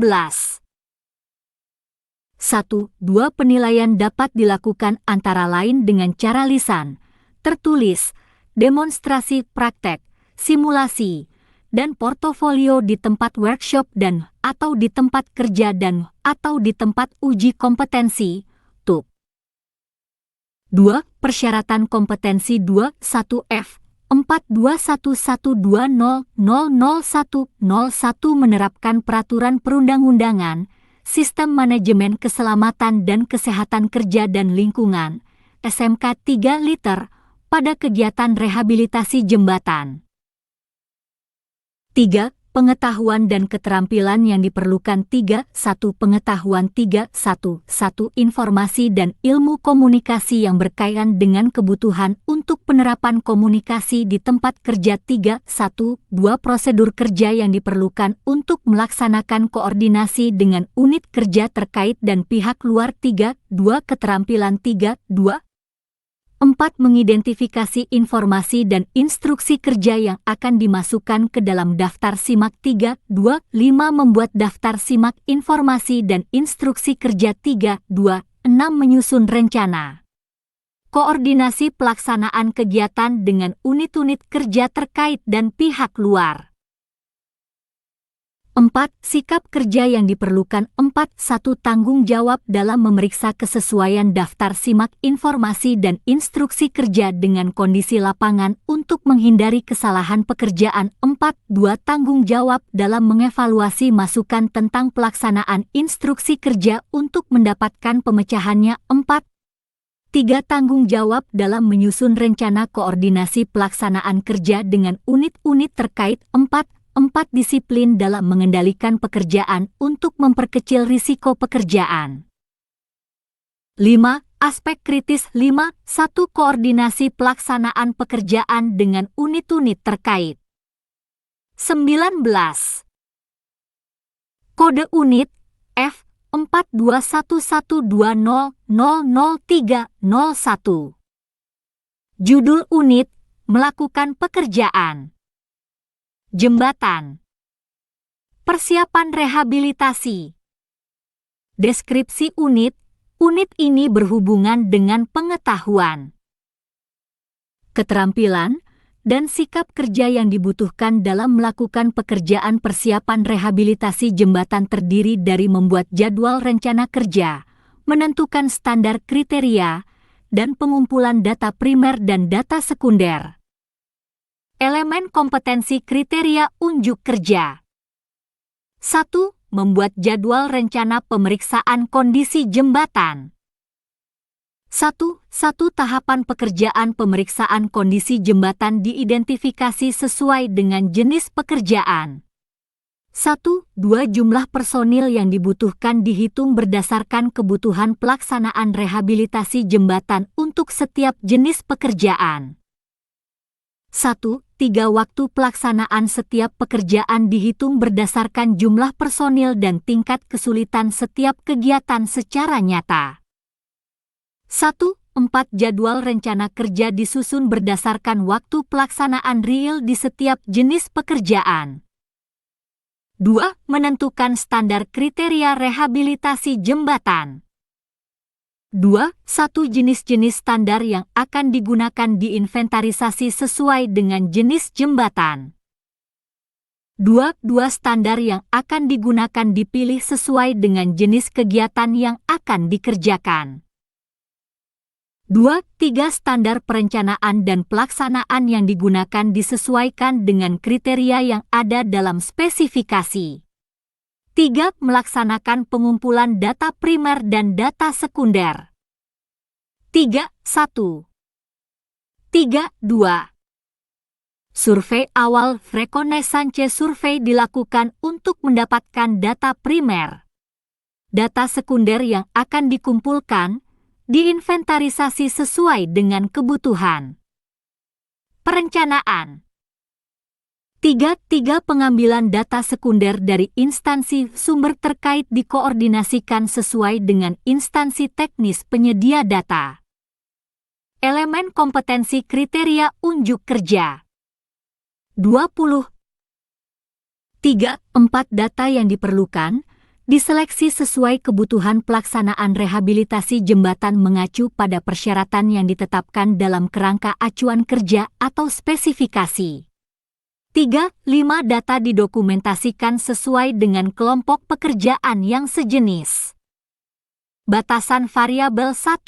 A: 1.2. Penilaian dapat dilakukan antara lain dengan cara lisan, tertulis, demonstrasi praktek, simulasi, dan portofolio di tempat workshop dan atau di tempat kerja dan atau di tempat uji kompetensi, TUP. 2. Persyaratan kompetensi. 2.1f 42112000101 menerapkan peraturan perundang-undangan, sistem manajemen keselamatan dan kesehatan kerja dan lingkungan, SMK 3 liter, pada kegiatan rehabilitasi jembatan. 3. Pengetahuan dan keterampilan yang diperlukan. 3.1. Pengetahuan. 3.1. Informasi dan ilmu komunikasi yang berkaitan dengan kebutuhan untuk penerapan komunikasi di tempat kerja. 3.1. 2. Prosedur kerja yang diperlukan untuk melaksanakan koordinasi dengan unit kerja terkait dan pihak luar. 3.2. Keterampilan. 3.2. 4. Mengidentifikasi informasi dan instruksi kerja yang akan dimasukkan ke dalam daftar simak. 3.2. 5. Membuat daftar simak informasi dan instruksi kerja. 3.2. 6. Menyusun rencana koordinasi pelaksanaan kegiatan dengan unit-unit kerja terkait dan pihak luar. 4. Sikap kerja yang diperlukan. 4.1. Tanggung jawab dalam memeriksa kesesuaian daftar simak informasi dan instruksi kerja dengan kondisi lapangan untuk menghindari kesalahan pekerjaan. 4.2. Tanggung jawab dalam mengevaluasi masukan tentang pelaksanaan instruksi kerja untuk mendapatkan pemecahannya. 4.3. Tanggung jawab dalam menyusun rencana koordinasi pelaksanaan kerja dengan unit-unit terkait. 4. Disiplin dalam mengendalikan pekerjaan untuk memperkecil risiko pekerjaan. 5. Aspek kritis. 5.1. Koordinasi pelaksanaan pekerjaan dengan unit-unit terkait. 19. Kode unit F 42112000301. Judul unit melakukan pekerjaan jembatan. Persiapan rehabilitasi. Deskripsi unit. Unit ini berhubungan dengan pengetahuan, keterampilan, dan sikap kerja yang dibutuhkan dalam melakukan pekerjaan persiapan rehabilitasi jembatan terdiri dari membuat jadwal rencana kerja, menentukan standar kriteria, dan pengumpulan data primer dan data sekunder. Elemen kompetensi kriteria unjuk kerja. 1. Membuat jadwal rencana pemeriksaan kondisi jembatan. 1. Tahapan pekerjaan pemeriksaan kondisi jembatan diidentifikasi sesuai dengan jenis pekerjaan. 1. 2. Jumlah personil yang dibutuhkan dihitung berdasarkan kebutuhan pelaksanaan rehabilitasi jembatan untuk setiap jenis pekerjaan. 1. 3. Waktu pelaksanaan setiap pekerjaan dihitung berdasarkan jumlah personil dan tingkat kesulitan setiap kegiatan secara nyata. 1. 4. Jadwal rencana kerja disusun berdasarkan waktu pelaksanaan real di setiap jenis pekerjaan. 2. Menentukan standar kriteria rehabilitasi jembatan. 2. 1. Jenis-jenis standar yang akan digunakan diinventarisasi sesuai dengan jenis jembatan. 2. Standar yang akan digunakan dipilih sesuai dengan jenis kegiatan yang akan dikerjakan. 2. 3. Standar perencanaan dan pelaksanaan yang digunakan disesuaikan dengan kriteria yang ada dalam spesifikasi. 3. Melaksanakan pengumpulan data primer dan data sekunder. 3. 1. 3. 2. Survei awal reconnaissance survei dilakukan untuk mendapatkan data primer. Data sekunder yang akan dikumpulkan diinventarisasi sesuai dengan kebutuhan. Perencanaan. 3. Pengambilan data sekunder dari instansi sumber terkait dikoordinasikan sesuai dengan instansi teknis penyedia data. Elemen kompetensi kriteria unjuk kerja. 20. 3. 4. Data yang diperlukan diseleksi sesuai kebutuhan pelaksanaan rehabilitasi jembatan mengacu pada persyaratan yang ditetapkan dalam kerangka acuan kerja atau spesifikasi. 3. 5. Data didokumentasikan sesuai dengan kelompok pekerjaan yang sejenis. Batasan variabel 1.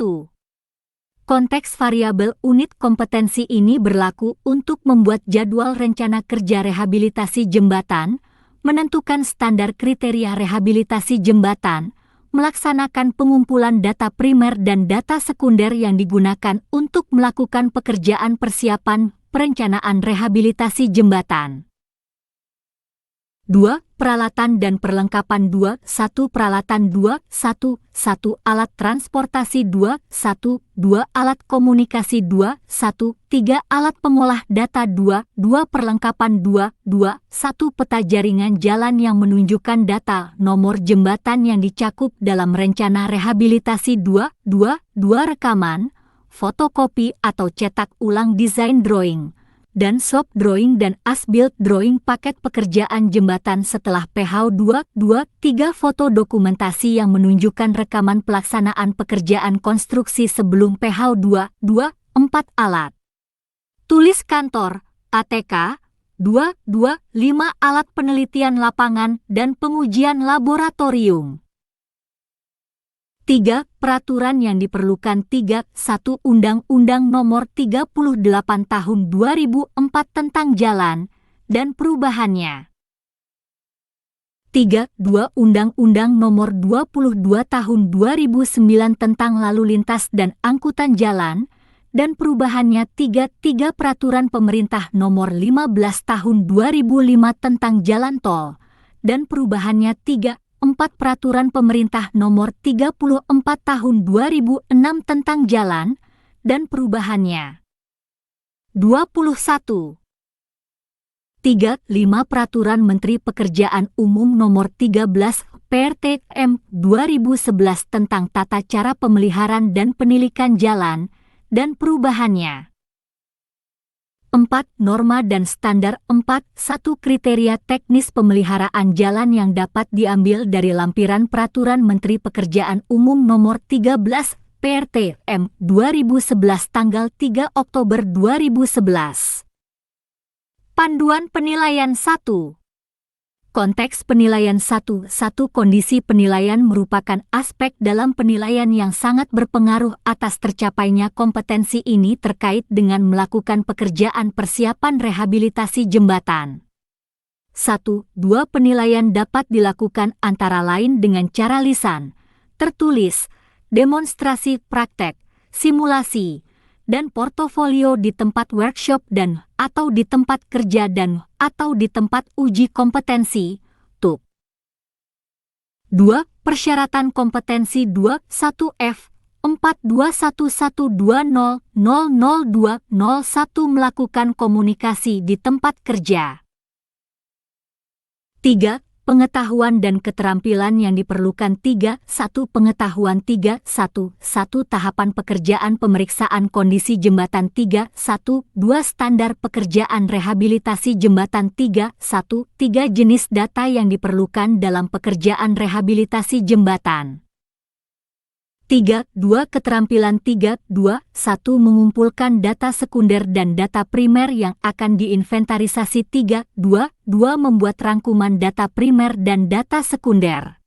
A: Konteks variabel unit kompetensi ini berlaku untuk membuat jadwal rencana kerja rehabilitasi jembatan, menentukan standar kriteria rehabilitasi jembatan, melaksanakan pengumpulan data primer dan data sekunder yang digunakan untuk melakukan pekerjaan persiapan perencanaan rehabilitasi jembatan. 2. Peralatan dan perlengkapan 2. 1. Peralatan 2. 1. Alat transportasi 2. 2. Alat komunikasi 2. 3. Alat pengolah data 2. Perlengkapan 2. 1. Peta jaringan jalan yang menunjukkan data nomor jembatan yang dicakup dalam rencana rehabilitasi 2. Rekaman, fotokopi atau cetak ulang desain drawing dan shop drawing dan as-built drawing paket pekerjaan jembatan setelah PH 2. 3. Foto dokumentasi yang menunjukkan rekaman pelaksanaan pekerjaan konstruksi sebelum PH 2. 4. Alat tulis kantor, ATK. 2. 5. Alat penelitian lapangan dan pengujian laboratorium. 3. Peraturan yang diperlukan 3. 1. Undang-Undang Nomor 38 Tahun 2004 tentang Jalan dan perubahannya. 3. Undang-Undang Nomor 22 Tahun 2009 tentang Lalu Lintas dan Angkutan Jalan dan perubahannya. 3. Peraturan Pemerintah Nomor 15 Tahun 2005 tentang Jalan Tol dan perubahannya. 4. Peraturan Pemerintah Nomor 34 Tahun 2006 tentang Jalan dan perubahannya. 21. 3. 5. Peraturan Menteri Pekerjaan Umum Nomor 13 PRTM 2011 tentang tata cara pemeliharaan dan penilikan jalan dan perubahannya. 4. Norma dan standar 4. 1. Kriteria teknis pemeliharaan jalan yang dapat diambil dari lampiran Peraturan Menteri Pekerjaan Umum Nomor 13 PRTM 2011 tanggal 3 Oktober 2011. Panduan penilaian 1. Konteks penilaian 1. Kondisi penilaian merupakan aspek dalam penilaian yang sangat berpengaruh atas tercapainya kompetensi ini terkait dengan melakukan pekerjaan persiapan rehabilitasi jembatan. 1. 2. Penilaian dapat dilakukan antara lain dengan cara lisan, tertulis, demonstrasi praktek, simulasi, dan portofolio di tempat workshop dan atau di tempat kerja dan atau di tempat uji kompetensi, TUK. 2. Persyaratan kompetensi 21F 4211200001 melakukan komunikasi di tempat kerja. 3. Pengetahuan dan keterampilan yang diperlukan 3. 1. Pengetahuan 3. 1. Tahapan pekerjaan pemeriksaan kondisi jembatan 3. 1. 2. Standar pekerjaan rehabilitasi jembatan 3. 1. 3. Jenis data yang diperlukan dalam pekerjaan rehabilitasi jembatan. 3. 2. Keterampilan 3. 2. 1. Mengumpulkan data sekunder dan data primer yang akan diinventarisasi 3. 2. 2. Membuat rangkuman data primer dan data sekunder.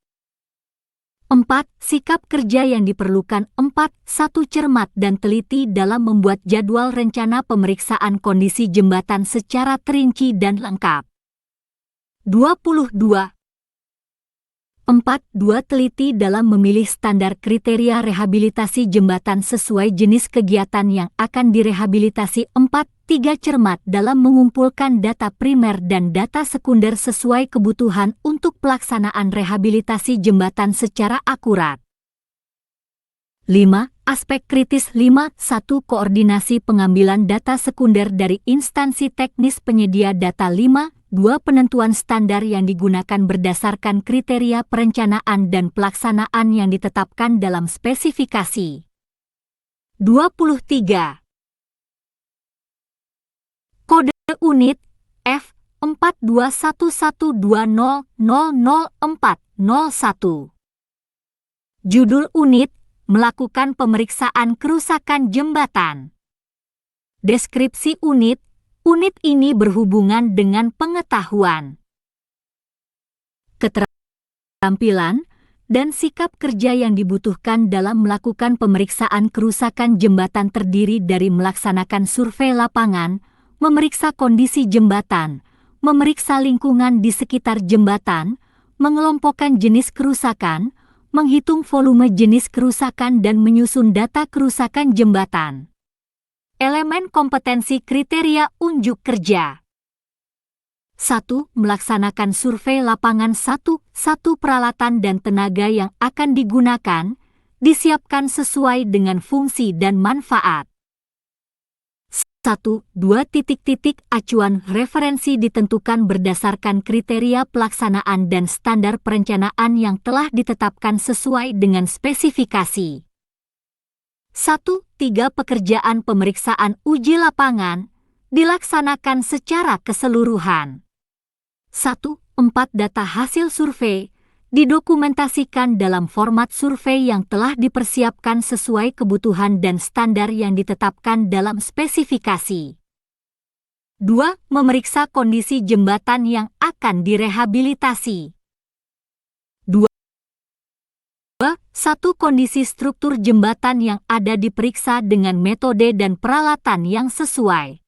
A: 4. Sikap kerja yang diperlukan 4. 1. Cermat dan teliti dalam membuat jadwal rencana pemeriksaan kondisi jembatan secara terinci dan lengkap. 22. 4. 2. Teliti dalam memilih standar kriteria rehabilitasi jembatan sesuai jenis kegiatan yang akan direhabilitasi. 4. 3. Cermat dalam mengumpulkan data primer dan data sekunder sesuai kebutuhan untuk pelaksanaan rehabilitasi jembatan secara akurat. 5. Aspek kritis 5. 1. Koordinasi pengambilan data sekunder dari instansi teknis penyedia data 5. 2. Penentuan standar yang digunakan berdasarkan kriteria perencanaan dan pelaksanaan yang ditetapkan dalam spesifikasi. 23. Kode unit F 421120000401. Judul unit melakukan pemeriksaan kerusakan jembatan. Deskripsi unit. Unit ini berhubungan dengan pengetahuan, keterampilan, dan sikap kerja yang dibutuhkan dalam melakukan pemeriksaan kerusakan jembatan terdiri dari melaksanakan survei lapangan, memeriksa kondisi jembatan, memeriksa lingkungan di sekitar jembatan, mengelompokkan jenis kerusakan, menghitung volume jenis kerusakan dan menyusun data kerusakan jembatan. Elemen kompetensi kriteria unjuk kerja. 1. Melaksanakan survei lapangan 1. Peralatan dan tenaga yang akan digunakan, disiapkan sesuai dengan fungsi dan manfaat. 1. 2. Acuan referensi ditentukan berdasarkan kriteria pelaksanaan dan standar perencanaan yang telah ditetapkan sesuai dengan spesifikasi. 1. 3. Pekerjaan pemeriksaan uji lapangan dilaksanakan secara keseluruhan. 1. 4. Data hasil survei didokumentasikan dalam format survei yang telah dipersiapkan sesuai kebutuhan dan standar yang ditetapkan dalam spesifikasi. 2. Memeriksa kondisi jembatan yang akan direhabilitasi. 1. Kondisi struktur jembatan yang ada diperiksa dengan metode dan peralatan yang sesuai.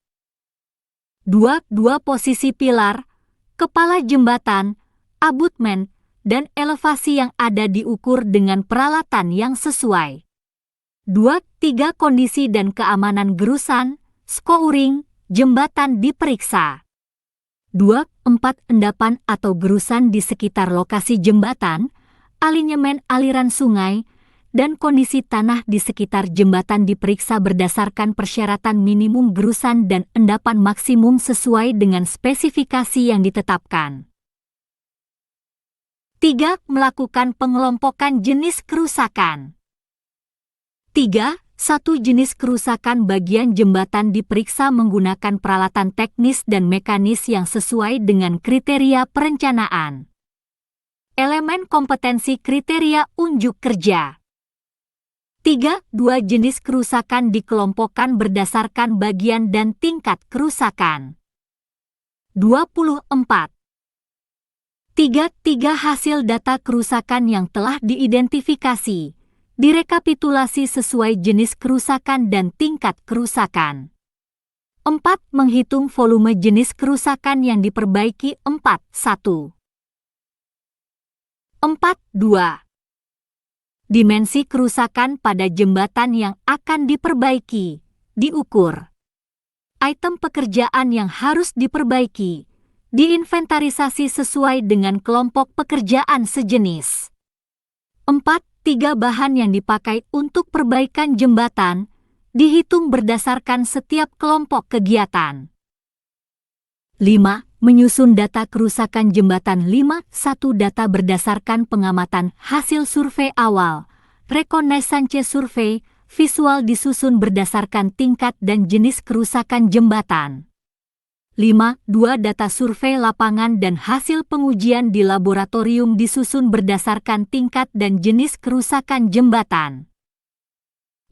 A: 2. Posisi pilar, kepala jembatan, abutmen, dan elevasi yang ada diukur dengan peralatan yang sesuai. 2. Kondisi dan keamanan gerusan, skouring, jembatan diperiksa. 2. Endapan atau gerusan di sekitar lokasi jembatan, alinyemen aliran sungai, dan kondisi tanah di sekitar jembatan diperiksa berdasarkan persyaratan minimum gerusan dan endapan maksimum sesuai dengan spesifikasi yang ditetapkan. 3. Melakukan pengelompokan jenis kerusakan. 3. 1. Jenis kerusakan bagian jembatan diperiksa menggunakan peralatan teknis dan mekanis yang sesuai dengan kriteria perencanaan. Elemen kompetensi kriteria unjuk kerja. 3. Dua jenis kerusakan dikelompokkan berdasarkan bagian dan tingkat kerusakan. 24. 3. Hasil data kerusakan yang telah diidentifikasi, direkapitulasi sesuai jenis kerusakan dan tingkat kerusakan. 4. Menghitung volume jenis kerusakan yang diperbaiki. 4.1. 4.2. Dimensi kerusakan pada jembatan yang akan diperbaiki, diukur. Item pekerjaan yang harus diperbaiki, diinventarisasi sesuai dengan kelompok pekerjaan sejenis. 4.3 Bahan yang dipakai untuk perbaikan jembatan, dihitung berdasarkan setiap kelompok kegiatan. 5. Menyusun data kerusakan jembatan. 5.1 Data berdasarkan pengamatan hasil survei awal, reconnaissance survei, visual disusun berdasarkan tingkat dan jenis kerusakan jembatan. 5.2 Data survei lapangan dan hasil pengujian di laboratorium disusun berdasarkan tingkat dan jenis kerusakan jembatan.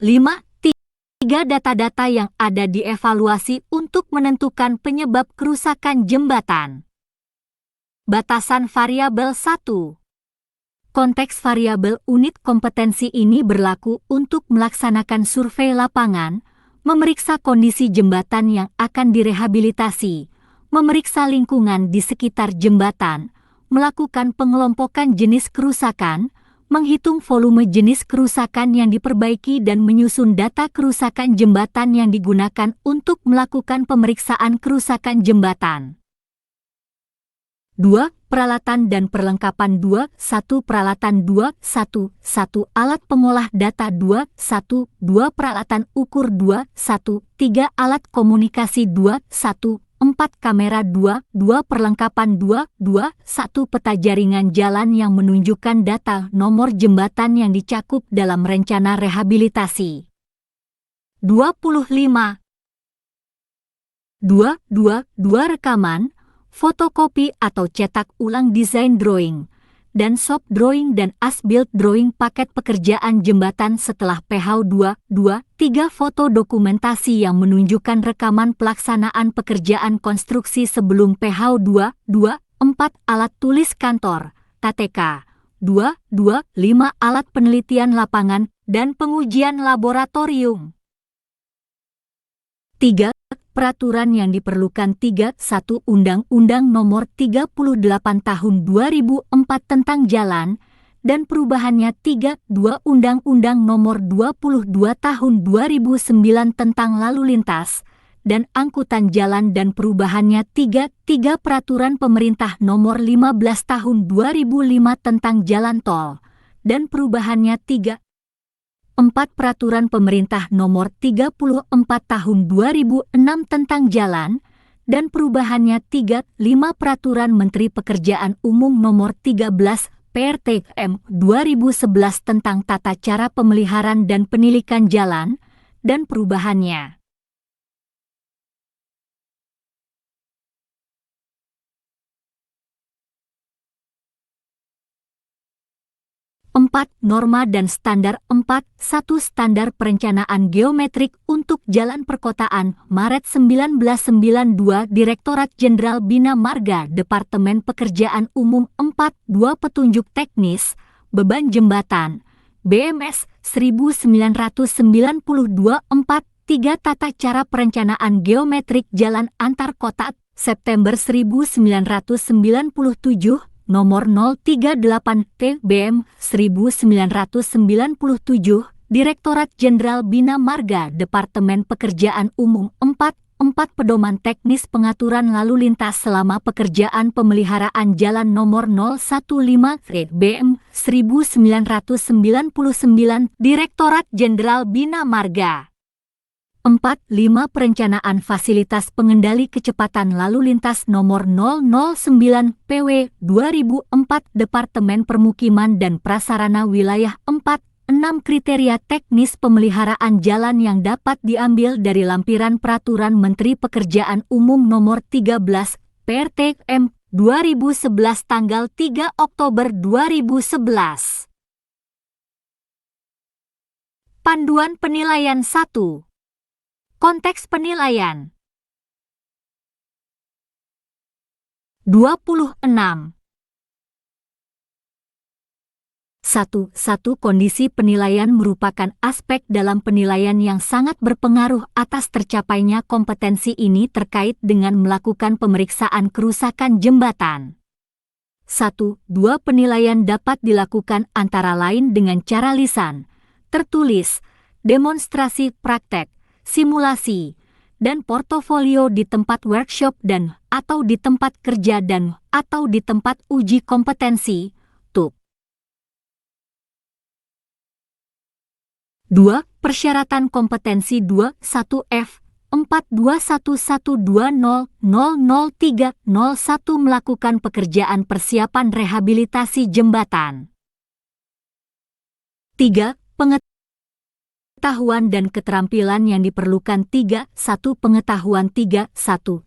A: 5.3 Data-data yang ada dievaluasi untuk menentukan penyebab kerusakan jembatan. Batasan variabel 1. Konteks variabel unit kompetensi ini berlaku untuk melaksanakan survei lapangan, memeriksa kondisi jembatan yang akan direhabilitasi, memeriksa lingkungan di sekitar jembatan, melakukan pengelompokan jenis kerusakan, menghitung volume jenis kerusakan yang diperbaiki dan menyusun data kerusakan jembatan yang digunakan untuk melakukan pemeriksaan kerusakan jembatan. 2. Peralatan dan perlengkapan. 2.1 Peralatan. 2.1 Alat pengolah data. 2.1 2 Peralatan ukur. 2.1 3 Alat komunikasi. 2.1 4 Kamera. 2.2 Perlengkapan. 2.1 Peta jaringan jalan yang menunjukkan data nomor jembatan yang dicakup dalam rencana rehabilitasi. 25 2 Rekaman, fotokopi atau cetak ulang desain drawing, dan shop drawing dan as-built drawing paket pekerjaan jembatan setelah PH. 3 Foto dokumentasi yang menunjukkan rekaman pelaksanaan pekerjaan konstruksi sebelum PH. 4 Alat tulis kantor, KTK. 5 Alat penelitian lapangan dan pengujian laboratorium. 3. Peraturan yang diperlukan. 3.1 Undang-Undang Nomor 38 Tahun 2004 tentang Jalan dan perubahannya. 3.2 Undang-Undang Nomor 22 Tahun 2009 tentang Lalu Lintas dan Angkutan Jalan dan perubahannya. 3 Peraturan Pemerintah Nomor 15 Tahun 2005 tentang Jalan Tol dan perubahannya. 4 Peraturan Pemerintah Nomor 34 Tahun 2006 tentang Jalan dan perubahannya. 5 Peraturan Menteri Pekerjaan Umum Nomor 13 PRTM 2011 tentang tata cara pemeliharaan dan penilikan jalan dan perubahannya. 4. Norma dan standar. 4.1 Standar perencanaan geometrik untuk jalan perkotaan. Maret 1992 Direktorat Jenderal Bina Marga Departemen Pekerjaan Umum. 4.2 Petunjuk teknis beban jembatan BMS 1992. 4.3 Tata cara perencanaan geometrik jalan antar kota September 1997 Nomor 038 TBM 1997 Direktorat Jenderal Bina Marga Departemen Pekerjaan Umum. 4 Pedoman teknis pengaturan lalu lintas selama pekerjaan pemeliharaan jalan nomor 015 TBM 1999 Direktorat Jenderal Bina Marga. 4.5 Perencanaan fasilitas pengendali kecepatan lalu lintas nomor 009 PW 2004 Departemen Permukiman dan Prasarana Wilayah. 4.6 Kriteria teknis pemeliharaan jalan yang dapat diambil dari lampiran Peraturan Menteri Pekerjaan Umum Nomor 13 PRTM 2011 tanggal 3 Oktober 2011. Panduan penilaian 1. Konteks penilaian. 26. 1. Kondisi penilaian merupakan aspek dalam penilaian yang sangat berpengaruh atas tercapainya kompetensi ini terkait dengan melakukan pemeriksaan kerusakan jembatan. 1. Penilaian dapat dilakukan antara lain dengan cara lisan, tertulis, demonstrasi praktek, simulasi, dan portofolio di tempat workshop dan atau di tempat kerja dan atau di tempat uji kompetensi, TUK. 2. Persyaratan kompetensi 21F 421120000301 melakukan pekerjaan persiapan rehabilitasi jembatan. 3. Pengetahuan dan keterampilan yang diperlukan. 3. Pengetahuan. 3. 1.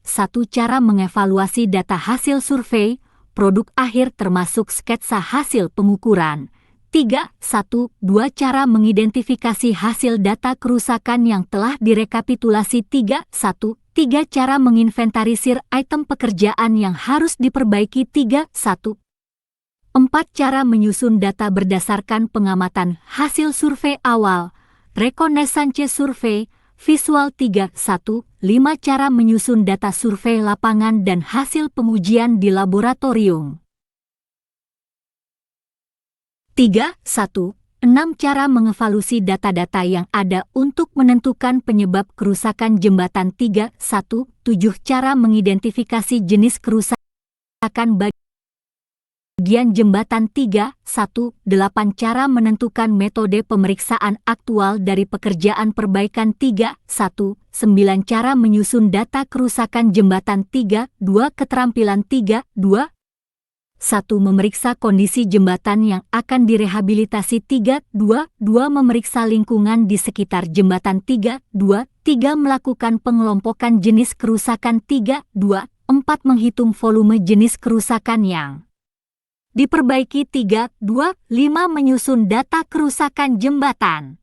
A: Cara mengevaluasi data hasil survei, produk akhir termasuk sketsa hasil pengukuran. 3. 2. Cara mengidentifikasi hasil data kerusakan yang telah direkapitulasi. 3. Cara menginventarisir item pekerjaan yang harus diperbaiki. 3. 4. Cara menyusun data berdasarkan pengamatan hasil survei awal, reconnaissance survei, visual. 3. 5. Cara menyusun data survei lapangan dan hasil pengujian di laboratorium. 3. 6. Cara mengevaluasi data-data yang ada untuk menentukan penyebab kerusakan jembatan. 3. 7. Cara mengidentifikasi jenis kerusakan bagian jembatan. 3. 8. Cara menentukan metode pemeriksaan aktual dari pekerjaan perbaikan. 3. 9. Cara menyusun data kerusakan jembatan. 3. Keterampilan. 3. 1. Memeriksa kondisi jembatan yang akan direhabilitasi. 3. Memeriksa lingkungan di sekitar jembatan. 3. Melakukan pengelompokan jenis kerusakan. 3. 4. Menghitung volume jenis kerusakan yang diperbaiki. 3. 5. Menyusun data kerusakan jembatan.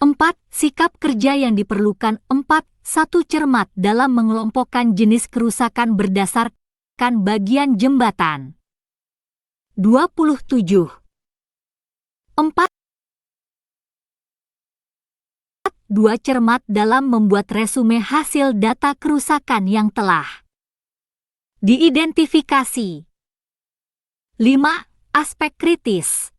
A: 4. Sikap kerja yang diperlukan. 4. 1. Cermat dalam mengelompokkan jenis kerusakan berdasarkan bagian jembatan. 27. 4. 2. Cermat dalam membuat resume hasil data kerusakan yang telah diidentifikasi. 5. Aspek kritis.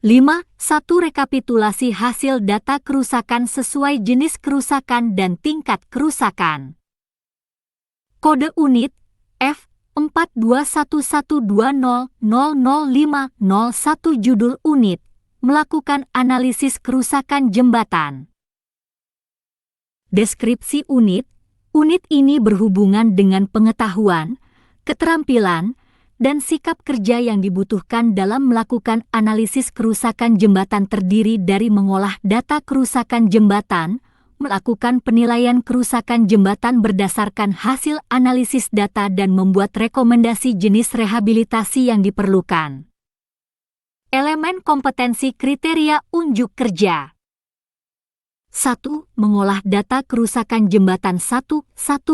A: 5. 1. Rekapitulasi hasil data kerusakan sesuai jenis kerusakan dan tingkat kerusakan. Kode unit F 421120005001 judul unit, melakukan analisis kerusakan jembatan. Deskripsi unit ini berhubungan dengan pengetahuan, keterampilan, dan sikap kerja yang dibutuhkan dalam melakukan analisis kerusakan jembatan terdiri dari mengolah data kerusakan jembatan, melakukan penilaian kerusakan jembatan berdasarkan hasil analisis data dan membuat rekomendasi jenis rehabilitasi yang diperlukan. Elemen kompetensi kriteria unjuk kerja. 1. Mengolah data kerusakan jembatan. 1.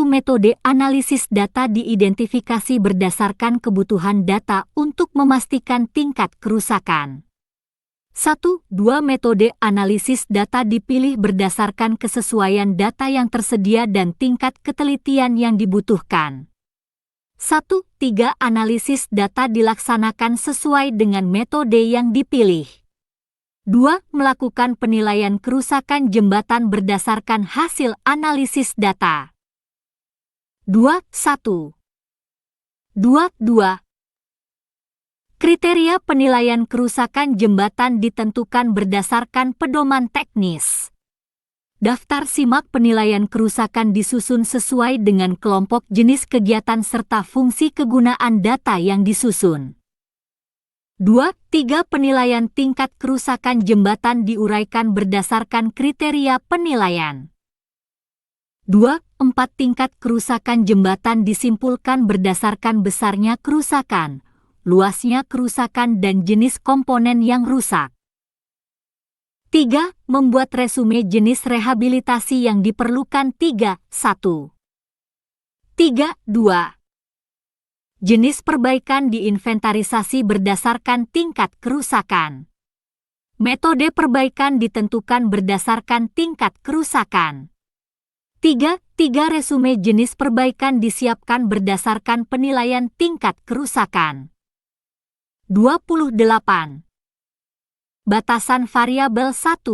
A: Metode analisis data diidentifikasi berdasarkan kebutuhan data untuk memastikan tingkat kerusakan. 1. Metode analisis data dipilih berdasarkan kesesuaian data yang tersedia dan tingkat ketelitian yang dibutuhkan. 1. Analisis data dilaksanakan sesuai dengan metode yang dipilih. 2. Melakukan penilaian kerusakan jembatan berdasarkan hasil analisis data. 2. Kriteria penilaian kerusakan jembatan ditentukan berdasarkan pedoman teknis. Daftar simak penilaian kerusakan disusun sesuai dengan kelompok jenis kegiatan serta fungsi kegunaan data yang disusun. 2. Penilaian tingkat kerusakan jembatan diuraikan berdasarkan kriteria penilaian. 2. Tingkat kerusakan jembatan disimpulkan berdasarkan besarnya kerusakan, luasnya kerusakan dan jenis komponen yang rusak. 3. Membuat resume jenis rehabilitasi yang diperlukan. 3. 1. 3. 2. Jenis perbaikan diinventarisasi berdasarkan tingkat kerusakan. Metode perbaikan ditentukan berdasarkan tingkat kerusakan. 3. Resume jenis perbaikan disiapkan berdasarkan penilaian tingkat kerusakan. 28. Batasan variabel 1.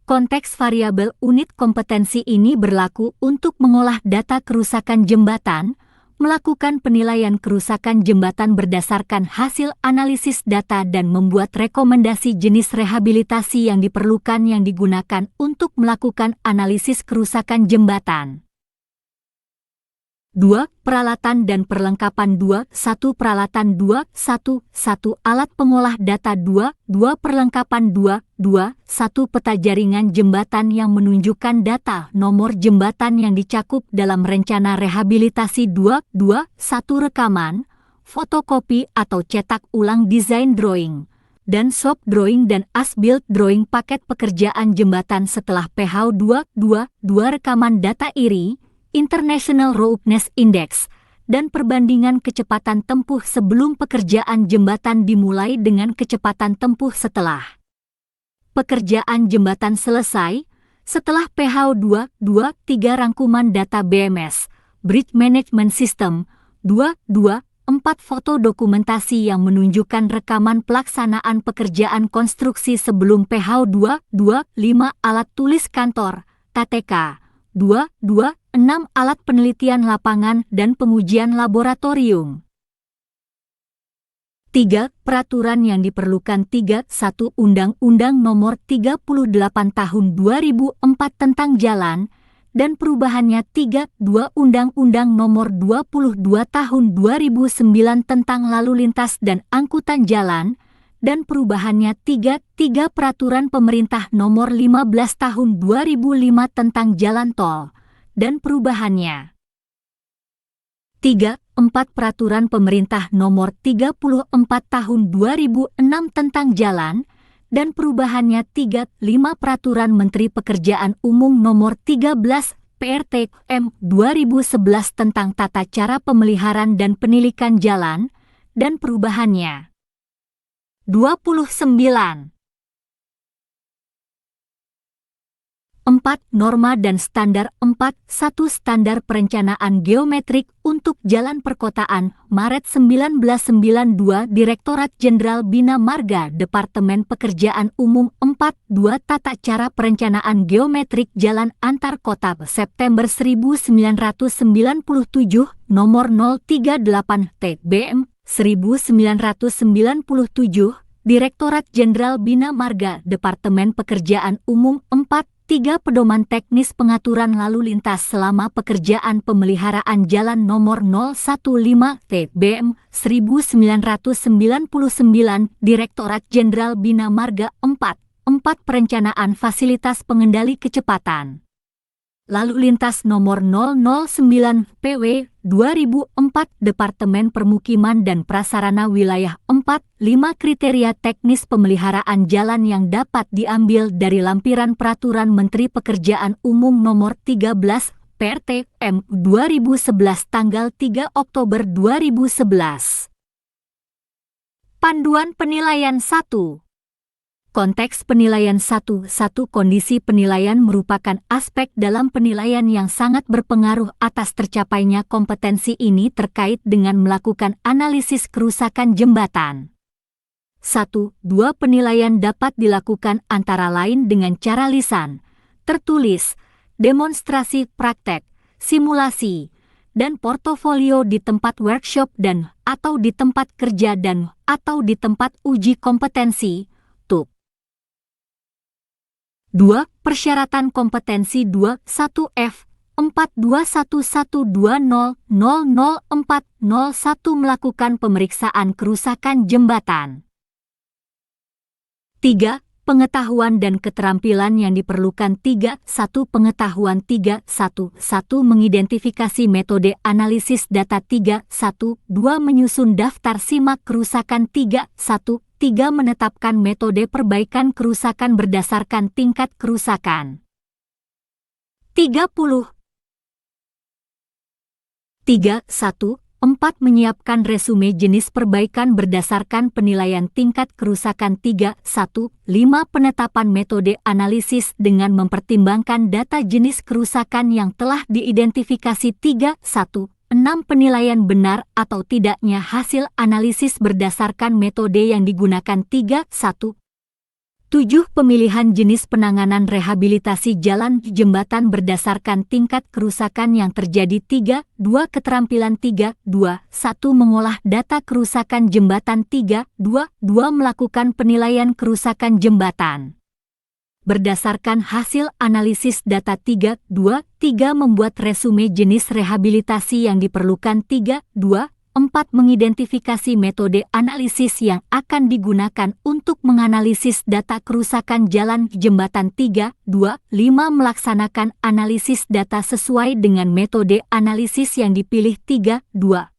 A: Konteks variabel unit kompetensi ini berlaku untuk mengolah data kerusakan jembatan, melakukan penilaian kerusakan jembatan berdasarkan hasil analisis data dan membuat rekomendasi jenis rehabilitasi yang diperlukan yang digunakan untuk melakukan analisis kerusakan jembatan. 2. Peralatan dan perlengkapan. 2. 1. Peralatan. 2. 1. Alat pengolah data. 2. Perlengkapan. 2. 1. Peta jaringan jembatan yang menunjukkan data nomor jembatan yang dicakup dalam rencana rehabilitasi. 2. 1. Rekaman, fotokopi atau cetak ulang desain drawing, dan shop drawing dan as-built drawing paket pekerjaan jembatan setelah PH. 2. Rekaman data IRI, International Roughness Index, dan perbandingan kecepatan tempuh sebelum pekerjaan jembatan dimulai dengan kecepatan tempuh setelah pekerjaan jembatan selesai. Setelah PH. 2. 3. Rangkuman data BMS, Bridge Management System. 2. 4. Foto dokumentasi yang menunjukkan rekaman pelaksanaan pekerjaan konstruksi sebelum PH. 2. 5. Alat tulis kantor, KTK. 2. 6. Alat penelitian lapangan dan pengujian laboratorium. 3. Peraturan yang diperlukan. 3. 1. Undang-Undang Nomor 38 Tahun 2004 tentang Jalan dan perubahannya. 3. 2. Undang-Undang Nomor 22 Tahun 2009 tentang Lalu Lintas dan Angkutan Jalan dan perubahannya. 3. Peraturan Pemerintah Nomor 15 Tahun 2005 tentang Jalan Tol dan perubahannya. 3. 4. Peraturan Pemerintah Nomor 34 Tahun 2006 tentang Jalan dan perubahannya. 3. 5. Peraturan Menteri Pekerjaan Umum Nomor 13 PRTM 2011 tentang tata cara pemeliharaan dan penilikan jalan dan perubahannya. 29. 4. Norma dan standar. 4. 1. Standar perencanaan geometrik untuk jalan perkotaan, Maret 1992, Direktorat Jenderal Bina Marga, Departemen Pekerjaan Umum. 4. 2. Tata cara perencanaan geometrik jalan antar kota, September 1997, Nomor 038 TBM 1997, Direktorat Jenderal Bina Marga, Departemen Pekerjaan Umum. 4. 3. Pedoman teknis pengaturan lalu lintas selama pekerjaan pemeliharaan jalan nomor 015 TBM 1999, Direktorat Jenderal Bina Marga. 4. Perencanaan fasilitas pengendali kecepatan lalu lintas nomor 009 PW 2004, Departemen Permukiman dan Prasarana Wilayah. 4. 5. Kriteria teknis pemeliharaan jalan yang dapat diambil dari lampiran Peraturan Menteri Pekerjaan Umum Nomor 13 PRTM 2011 tanggal 3 Oktober 2011. Panduan penilaian 1. Konteks penilaian. 1. Kondisi penilaian merupakan aspek dalam penilaian yang sangat berpengaruh atas tercapainya kompetensi ini terkait dengan melakukan analisis kerusakan jembatan. 1. 2. Penilaian dapat dilakukan antara lain dengan cara lisan, tertulis, demonstrasi praktek, simulasi, dan portofolio di tempat workshop dan atau di tempat kerja dan atau di tempat uji kompetensi, TUK. 2. Persyaratan kompetensi. 2. 1F 421120000401 melakukan pemeriksaan kerusakan jembatan. 3. Pengetahuan dan keterampilan yang diperlukan. 3. 1. Pengetahuan. 3. 1. Mengidentifikasi metode analisis data. 3. 1. 2. Menyusun daftar simak kerusakan. 3. 1. 3. Menetapkan metode perbaikan kerusakan berdasarkan tingkat kerusakan. 30. 3.1. 4. Menyiapkan resume jenis perbaikan berdasarkan penilaian tingkat kerusakan. 3.1. 5. Penetapan metode analisis dengan mempertimbangkan data jenis kerusakan yang telah diidentifikasi. 3.1. 6. Penilaian benar atau tidaknya hasil analisis berdasarkan metode yang digunakan. 3.1. 7. Pemilihan jenis penanganan rehabilitasi jalan jembatan berdasarkan tingkat kerusakan yang terjadi. 3.2. Keterampilan. 3.2. 1. Mengolah data kerusakan jembatan. 3.2. 2. Melakukan penilaian kerusakan jembatan berdasarkan hasil analisis data. 3.2. 3. Membuat resume jenis rehabilitasi yang diperlukan. 3.2. 4. Mengidentifikasi metode analisis yang akan digunakan untuk menganalisis data kerusakan jalan jembatan. 3.2. 5. Melaksanakan analisis data sesuai dengan metode analisis yang dipilih. 3.2.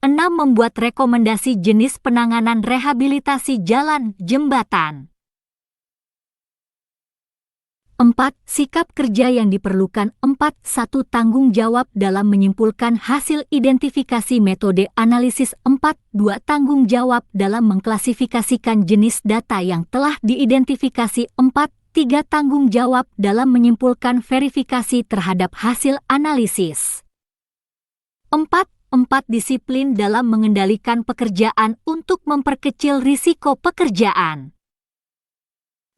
A: 6. Membuat rekomendasi jenis penanganan rehabilitasi jalan jembatan. 4. Sikap kerja yang diperlukan. 4.1. Tanggung jawab dalam menyimpulkan hasil identifikasi metode analisis. 4.2. Tanggung jawab dalam mengklasifikasikan jenis data yang telah diidentifikasi. 4.3. Tanggung jawab dalam menyimpulkan verifikasi terhadap hasil analisis. 4. Disiplin dalam mengendalikan pekerjaan untuk memperkecil risiko pekerjaan.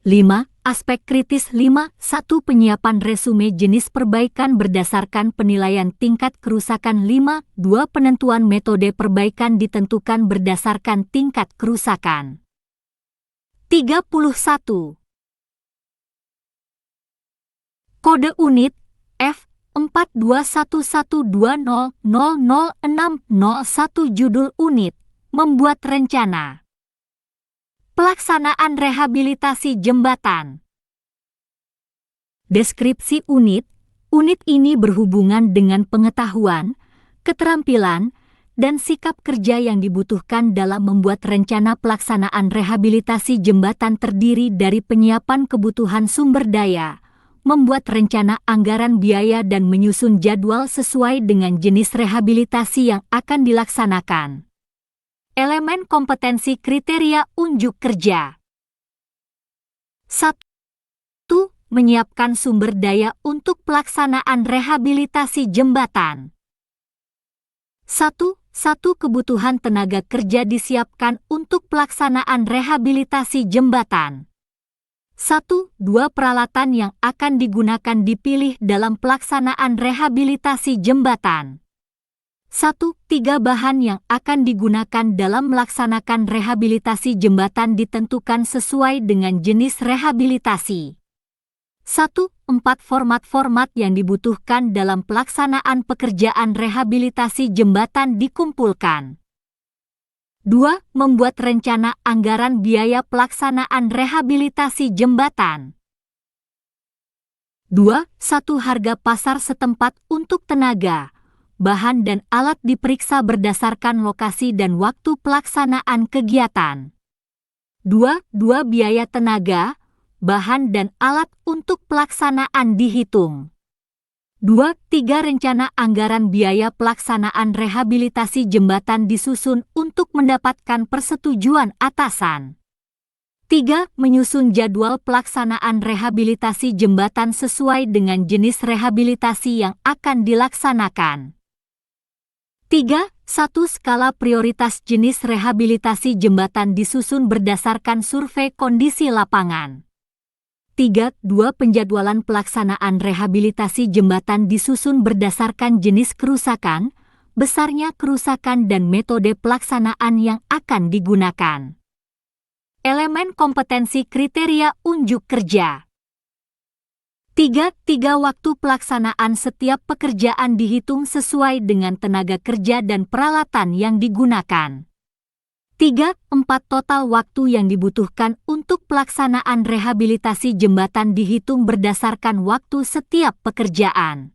A: 5. Aspek kritis. 5.1. Penyiapan resume jenis perbaikan berdasarkan penilaian tingkat kerusakan. 5.2. Penentuan metode perbaikan ditentukan berdasarkan tingkat kerusakan. 31. Kode unit F 421120000601. Judul unit membuat rencana pelaksanaan rehabilitasi jembatan. Deskripsi unit. Unit ini berhubungan dengan pengetahuan, keterampilan, dan sikap kerja yang dibutuhkan dalam membuat rencana pelaksanaan rehabilitasi jembatan. Terdiri dari penyiapan kebutuhan sumber daya, membuat rencana anggaran biaya dan menyusun jadwal sesuai dengan jenis rehabilitasi yang akan dilaksanakan. Elemen kompetensi kriteria unjuk kerja. 1. Menyiapkan sumber daya untuk pelaksanaan rehabilitasi jembatan. 1. Kebutuhan tenaga kerja disiapkan untuk pelaksanaan rehabilitasi jembatan. 1. 2. Peralatan yang akan digunakan dipilih dalam pelaksanaan rehabilitasi jembatan. 1. 3. Bahan yang akan digunakan dalam melaksanakan rehabilitasi jembatan ditentukan sesuai dengan jenis rehabilitasi. 1. 4. Format-format yang dibutuhkan dalam pelaksanaan pekerjaan rehabilitasi jembatan dikumpulkan. 2. Membuat rencana anggaran biaya pelaksanaan rehabilitasi jembatan. 2. 1. Harga pasar setempat untuk tenaga, bahan dan alat diperiksa berdasarkan lokasi dan waktu pelaksanaan kegiatan. 2. Biaya tenaga, bahan dan alat untuk pelaksanaan dihitung. 2. Rencana anggaran biaya pelaksanaan rehabilitasi jembatan disusun untuk mendapatkan persetujuan atasan. 3. Menyusun jadwal pelaksanaan rehabilitasi jembatan sesuai dengan jenis rehabilitasi yang akan dilaksanakan. 3. Skala prioritas jenis rehabilitasi jembatan disusun berdasarkan survei kondisi lapangan. 3. Penjadwalan pelaksanaan rehabilitasi jembatan disusun berdasarkan jenis kerusakan, besarnya kerusakan dan metode pelaksanaan yang akan digunakan. Elemen kompetensi kriteria unjuk kerja. 3. Waktu pelaksanaan setiap pekerjaan dihitung sesuai dengan tenaga kerja dan peralatan yang digunakan. 3. Total waktu yang dibutuhkan untuk pelaksanaan rehabilitasi jembatan dihitung berdasarkan waktu setiap pekerjaan.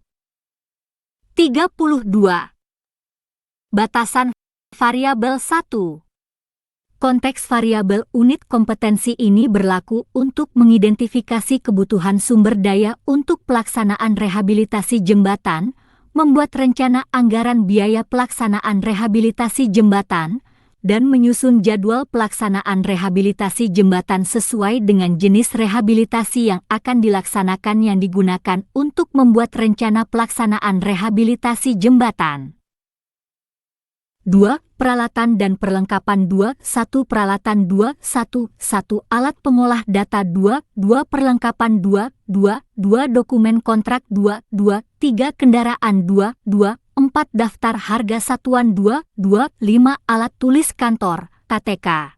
A: 32. Batasan variabel 1. Konteks variabel unit kompetensi ini berlaku untuk mengidentifikasi kebutuhan sumber daya untuk pelaksanaan rehabilitasi jembatan, membuat rencana anggaran biaya pelaksanaan rehabilitasi jembatan, dan menyusun jadwal pelaksanaan rehabilitasi jembatan sesuai dengan jenis rehabilitasi yang akan dilaksanakan yang digunakan untuk membuat rencana pelaksanaan rehabilitasi jembatan. 2. Peralatan dan perlengkapan 2.1 Peralatan 2.1 Alat pengolah data 2.2 Perlengkapan 2.2 Dokumen kontrak 2.3 Kendaraan 2.4 Daftar harga satuan 2.5 Alat tulis kantor, KTK.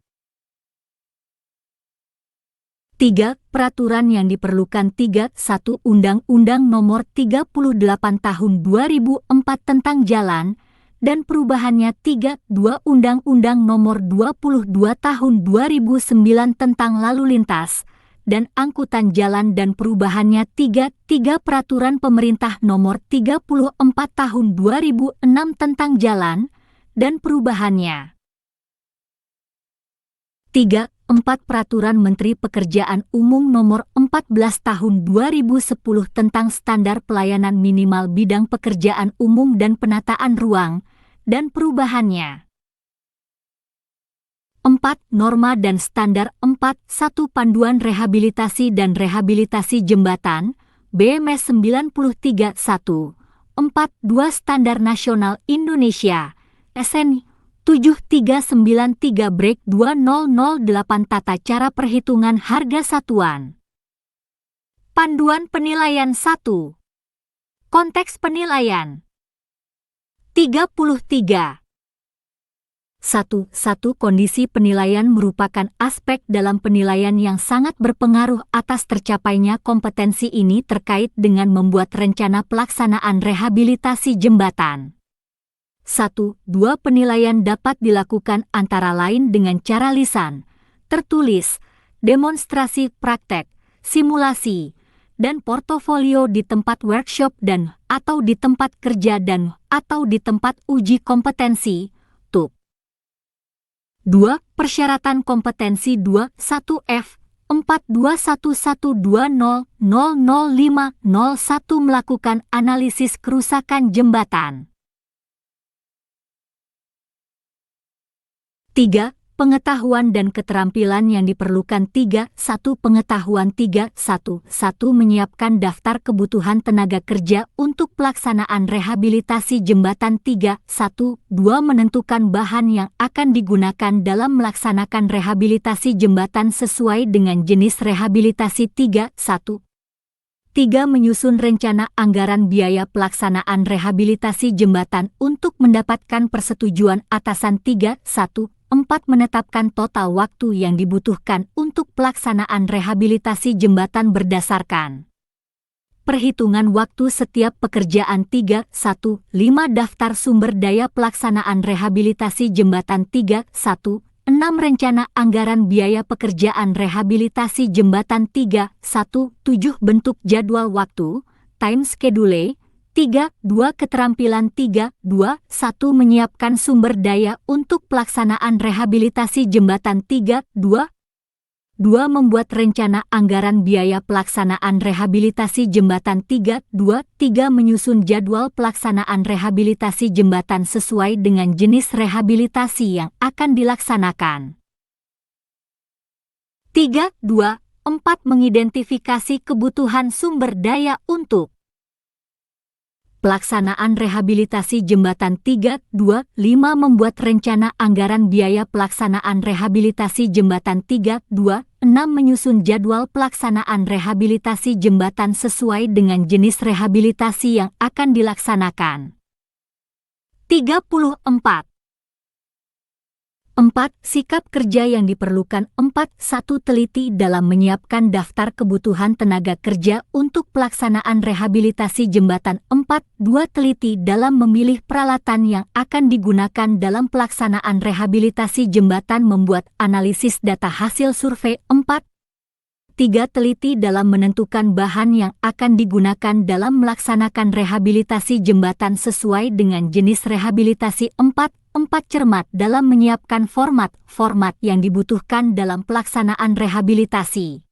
A: 3. Peraturan yang diperlukan 3.1 Undang-Undang Nomor 38 Tahun 2004 tentang Jalan, dan perubahannya 3.2 Undang-Undang Nomor 22 Tahun 2009 tentang Lalu Lintas dan Angkutan Jalan dan perubahannya 3.3 Peraturan Pemerintah Nomor 34 Tahun 2006 tentang Jalan dan perubahannya 3.4 Peraturan Menteri Pekerjaan Umum Nomor 14 Tahun 2010 tentang Standar Pelayanan Minimal Bidang Pekerjaan Umum dan Penataan Ruang dan perubahannya 4. Norma dan Standar 4.1 Panduan Rehabilitasi dan Rehabilitasi Jembatan, BMS 93.1 4.2 Standar Nasional Indonesia, SNI 7393/2008 Tata Cara Perhitungan Harga Satuan. Panduan Penilaian 1. Konteks penilaian 33. 1. Kondisi penilaian merupakan aspek dalam penilaian yang sangat berpengaruh atas tercapainya kompetensi ini terkait dengan membuat rencana pelaksanaan rehabilitasi jembatan. 1. 2. Penilaian dapat dilakukan antara lain dengan cara lisan, tertulis, demonstrasi praktek, simulasi, dan portofolio di tempat workshop dan atau di tempat kerja dan atau di tempat uji kompetensi, TUP. 2. Persyaratan kompetensi 2.1 F 421120000501 melakukan analisis kerusakan jembatan. 3. Pengetahuan dan keterampilan yang diperlukan 3.1 Pengetahuan 3.1 Menyiapkan daftar kebutuhan tenaga kerja untuk pelaksanaan rehabilitasi jembatan 3.1 2. Menentukan bahan yang akan digunakan dalam melaksanakan rehabilitasi jembatan sesuai dengan jenis rehabilitasi 3.1 3. Menyusun rencana anggaran biaya pelaksanaan rehabilitasi jembatan untuk mendapatkan persetujuan atasan 3.1 4. Menetapkan total waktu yang dibutuhkan untuk pelaksanaan rehabilitasi jembatan berdasarkan perhitungan waktu setiap pekerjaan 3.1 5. Daftar sumber daya pelaksanaan rehabilitasi jembatan 3.1 6. Rencana anggaran biaya pekerjaan rehabilitasi jembatan 3.1 7. Bentuk jadwal waktu, time schedule 3.2 Keterampilan 3.2 1. Menyiapkan sumber daya untuk pelaksanaan rehabilitasi jembatan 3.2 2. Membuat rencana anggaran biaya pelaksanaan rehabilitasi jembatan 3.2 3. Menyusun jadwal pelaksanaan rehabilitasi jembatan sesuai dengan jenis rehabilitasi yang akan dilaksanakan. 3.2 4. Mengidentifikasi kebutuhan sumber daya untuk pelaksanaan rehabilitasi jembatan 3.2 5. Membuat rencana anggaran biaya pelaksanaan rehabilitasi jembatan 3.2 6. Menyusun jadwal pelaksanaan rehabilitasi jembatan sesuai dengan jenis rehabilitasi yang akan dilaksanakan. 34. 4. Sikap kerja yang diperlukan 4.1 Teliti dalam menyiapkan daftar kebutuhan tenaga kerja untuk pelaksanaan rehabilitasi jembatan 4.2 Teliti dalam memilih peralatan yang akan digunakan dalam pelaksanaan rehabilitasi jembatan membuat analisis data hasil survei 4.3 Teliti dalam menentukan bahan yang akan digunakan dalam melaksanakan rehabilitasi jembatan sesuai dengan jenis rehabilitasi 4.4 4 cermat dalam menyiapkan format yang dibutuhkan dalam pelaksanaan rehabilitasi.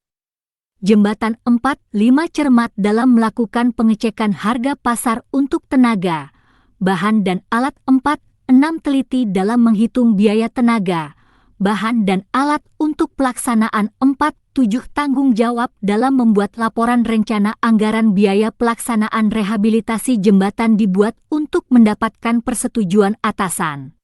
A: Jembatan 4, 5 cermat dalam melakukan pengecekan harga pasar untuk tenaga, bahan dan alat. 4, 6 teliti dalam menghitung biaya tenaga, bahan dan alat untuk pelaksanaan. 4, 7 tanggung jawab dalam membuat laporan rencana anggaran biaya pelaksanaan rehabilitasi jembatan dibuat untuk mendapatkan persetujuan atasan.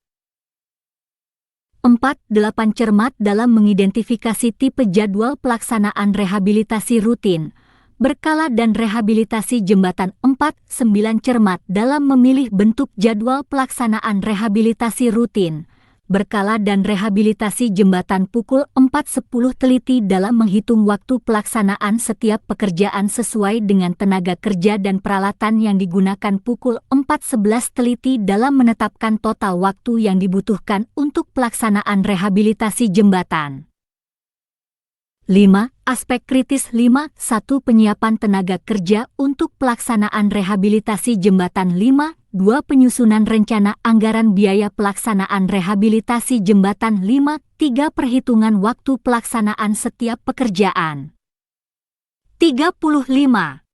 A: 4, 8 cermat dalam mengidentifikasi tipe jadwal pelaksanaan rehabilitasi rutin, berkala dan rehabilitasi jembatan. 4, 9 cermat dalam memilih bentuk jadwal pelaksanaan rehabilitasi rutin, berkala dan rehabilitasi jembatan. Pukul 4.10 teliti dalam menghitung waktu pelaksanaan setiap pekerjaan sesuai dengan tenaga kerja dan peralatan yang digunakan. Pukul 4.11 teliti dalam menetapkan total waktu yang dibutuhkan untuk pelaksanaan rehabilitasi jembatan. 5. Aspek kritis. 5. 1. Penyiapan tenaga kerja untuk pelaksanaan rehabilitasi jembatan. 5. 2. Penyusunan rencana anggaran biaya pelaksanaan rehabilitasi jembatan. 5. 3. Perhitungan waktu pelaksanaan setiap pekerjaan. 35.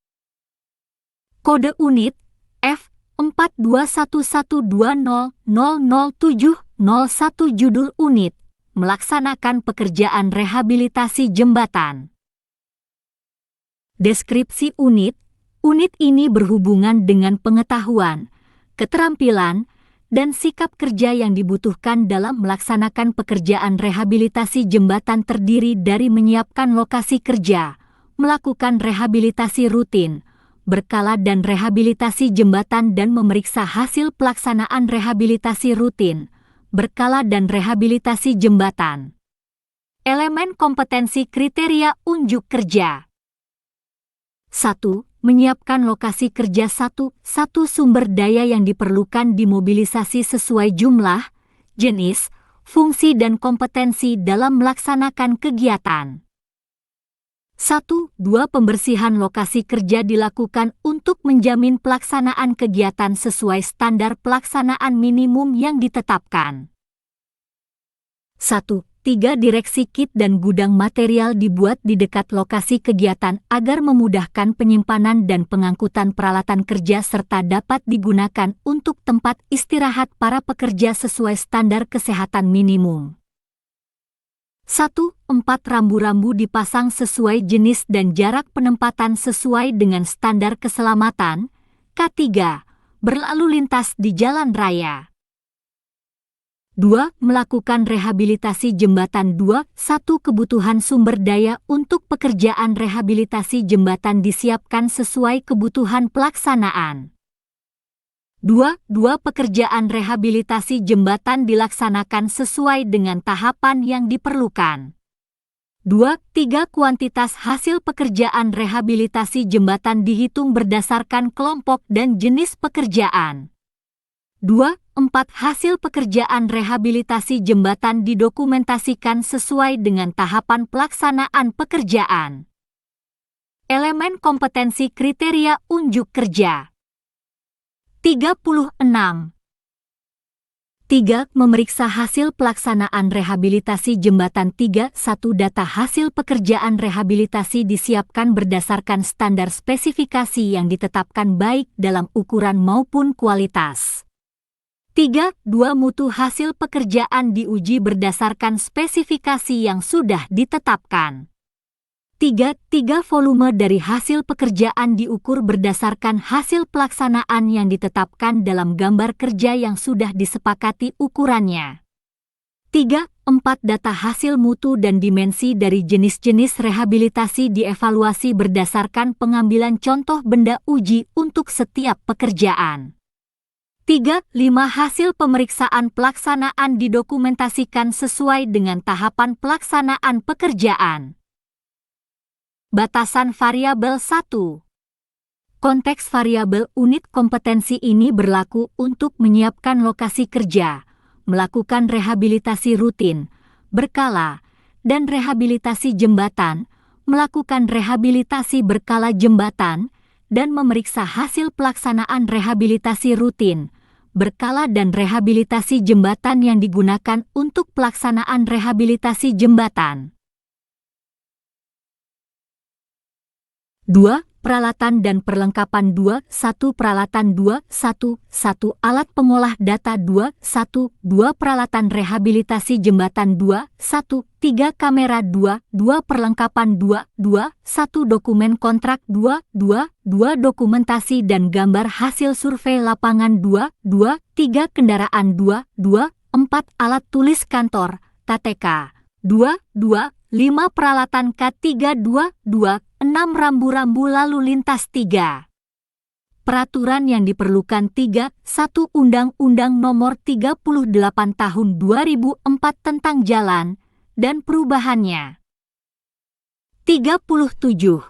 A: Kode unit F 421120000701. Judul unit: melaksanakan pekerjaan rehabilitasi jembatan. Deskripsi unit. Unit ini berhubungan dengan pengetahuan, keterampilan, dan sikap kerja yang dibutuhkan dalam melaksanakan pekerjaan rehabilitasi jembatan. Terdiri dari menyiapkan lokasi kerja, melakukan rehabilitasi rutin, berkala dan rehabilitasi jembatan, dan memeriksa hasil pelaksanaan rehabilitasi rutin, berkala dan rehabilitasi jembatan. Elemen kompetensi kriteria unjuk kerja. 1. Menyiapkan lokasi kerja. 1. Sumber daya yang diperlukan dimobilisasi sesuai jumlah, jenis, fungsi dan kompetensi dalam melaksanakan kegiatan. 1. 2. Pembersihan lokasi kerja dilakukan untuk menjamin pelaksanaan kegiatan sesuai standar pelaksanaan minimum yang ditetapkan. 1. 3. Direksi kit dan gudang material dibuat di dekat lokasi kegiatan agar memudahkan penyimpanan dan pengangkutan peralatan kerja serta dapat digunakan untuk tempat istirahat para pekerja sesuai standar kesehatan minimum. 1. 4. Rambu-rambu dipasang sesuai jenis dan jarak penempatan sesuai dengan standar keselamatan. K3. Berlalu lintas di jalan raya. 2. Melakukan rehabilitasi jembatan. 2. 1. Kebutuhan sumber daya untuk pekerjaan rehabilitasi jembatan disiapkan sesuai kebutuhan pelaksanaan. 2. Pekerjaan rehabilitasi jembatan dilaksanakan sesuai dengan tahapan yang diperlukan. 2. 3. Kuantitas hasil pekerjaan rehabilitasi jembatan dihitung berdasarkan kelompok dan jenis pekerjaan. 2. 4. Hasil pekerjaan rehabilitasi jembatan didokumentasikan sesuai dengan tahapan pelaksanaan pekerjaan. Elemen kompetensi kriteria unjuk kerja. 36. 3. Memeriksa hasil pelaksanaan rehabilitasi jembatan. 3. 1. Data hasil pekerjaan rehabilitasi disiapkan berdasarkan standar spesifikasi yang ditetapkan baik dalam ukuran maupun kualitas. 3. Mutu hasil pekerjaan diuji berdasarkan spesifikasi yang sudah ditetapkan. 3. Volume dari hasil pekerjaan diukur berdasarkan hasil pelaksanaan yang ditetapkan dalam gambar kerja yang sudah disepakati ukurannya. 3. 4. Data hasil mutu dan dimensi dari jenis-jenis rehabilitasi dievaluasi berdasarkan pengambilan contoh benda uji untuk setiap pekerjaan. 3. 5. Hasil pemeriksaan pelaksanaan didokumentasikan sesuai dengan tahapan pelaksanaan pekerjaan. Batasan variabel 1. Konteks variabel unit kompetensi ini berlaku untuk menyiapkan lokasi kerja, melakukan rehabilitasi rutin, berkala, dan rehabilitasi jembatan, melakukan rehabilitasi berkala jembatan, dan memeriksa hasil pelaksanaan rehabilitasi rutin, berkala dan rehabilitasi jembatan yang digunakan untuk pelaksanaan rehabilitasi jembatan. 2. Peralatan dan perlengkapan 2.1 Peralatan 2.1 1 Alat pengolah data 2.1 2 Peralatan rehabilitasi jembatan 2.1 3 Kamera 2.2 Perlengkapan 2.2 1 Dokumen kontrak 2.2 2 Dokumentasi dan gambar hasil survei lapangan 2.2 3 Kendaraan 2.2 4 Alat tulis kantor KTK 2.2 5 Peralatan K3.2.2 6 Rambu-rambu lalu lintas 3. Peraturan yang diperlukan 3. 1 Undang-Undang Nomor 38 Tahun 2004 tentang Jalan dan perubahannya. 37.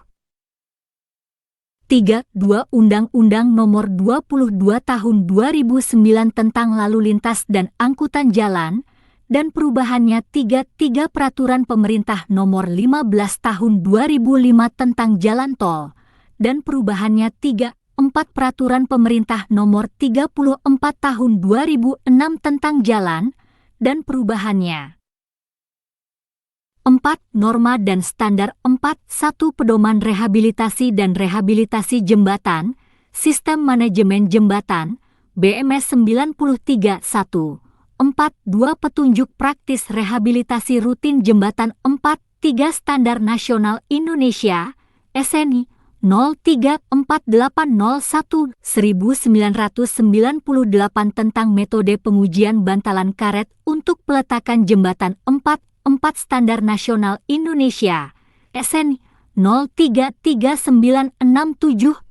A: 3. 2 Undang-Undang Nomor 22 Tahun 2009 tentang Lalu Lintas dan Angkutan Jalan dan perubahannya 3. Peraturan Pemerintah Nomor 15 Tahun 2005 tentang Jalan Tol dan perubahannya 3. 4. Peraturan Pemerintah Nomor 34 Tahun 2006 tentang Jalan dan perubahannya. 4. Norma dan Standar 4. 1. Pedoman Rehabilitasi dan Rehabilitasi Jembatan, Sistem Manajemen Jembatan, BMS 93 1. 4. 2 Petunjuk Praktis Rehabilitasi Rutin Jembatan 4. 3 Standar Nasional Indonesia, SNI 034801 1998 tentang metode pengujian bantalan karet untuk peletakan jembatan 4. 4 Standar Nasional Indonesia, SNI 033967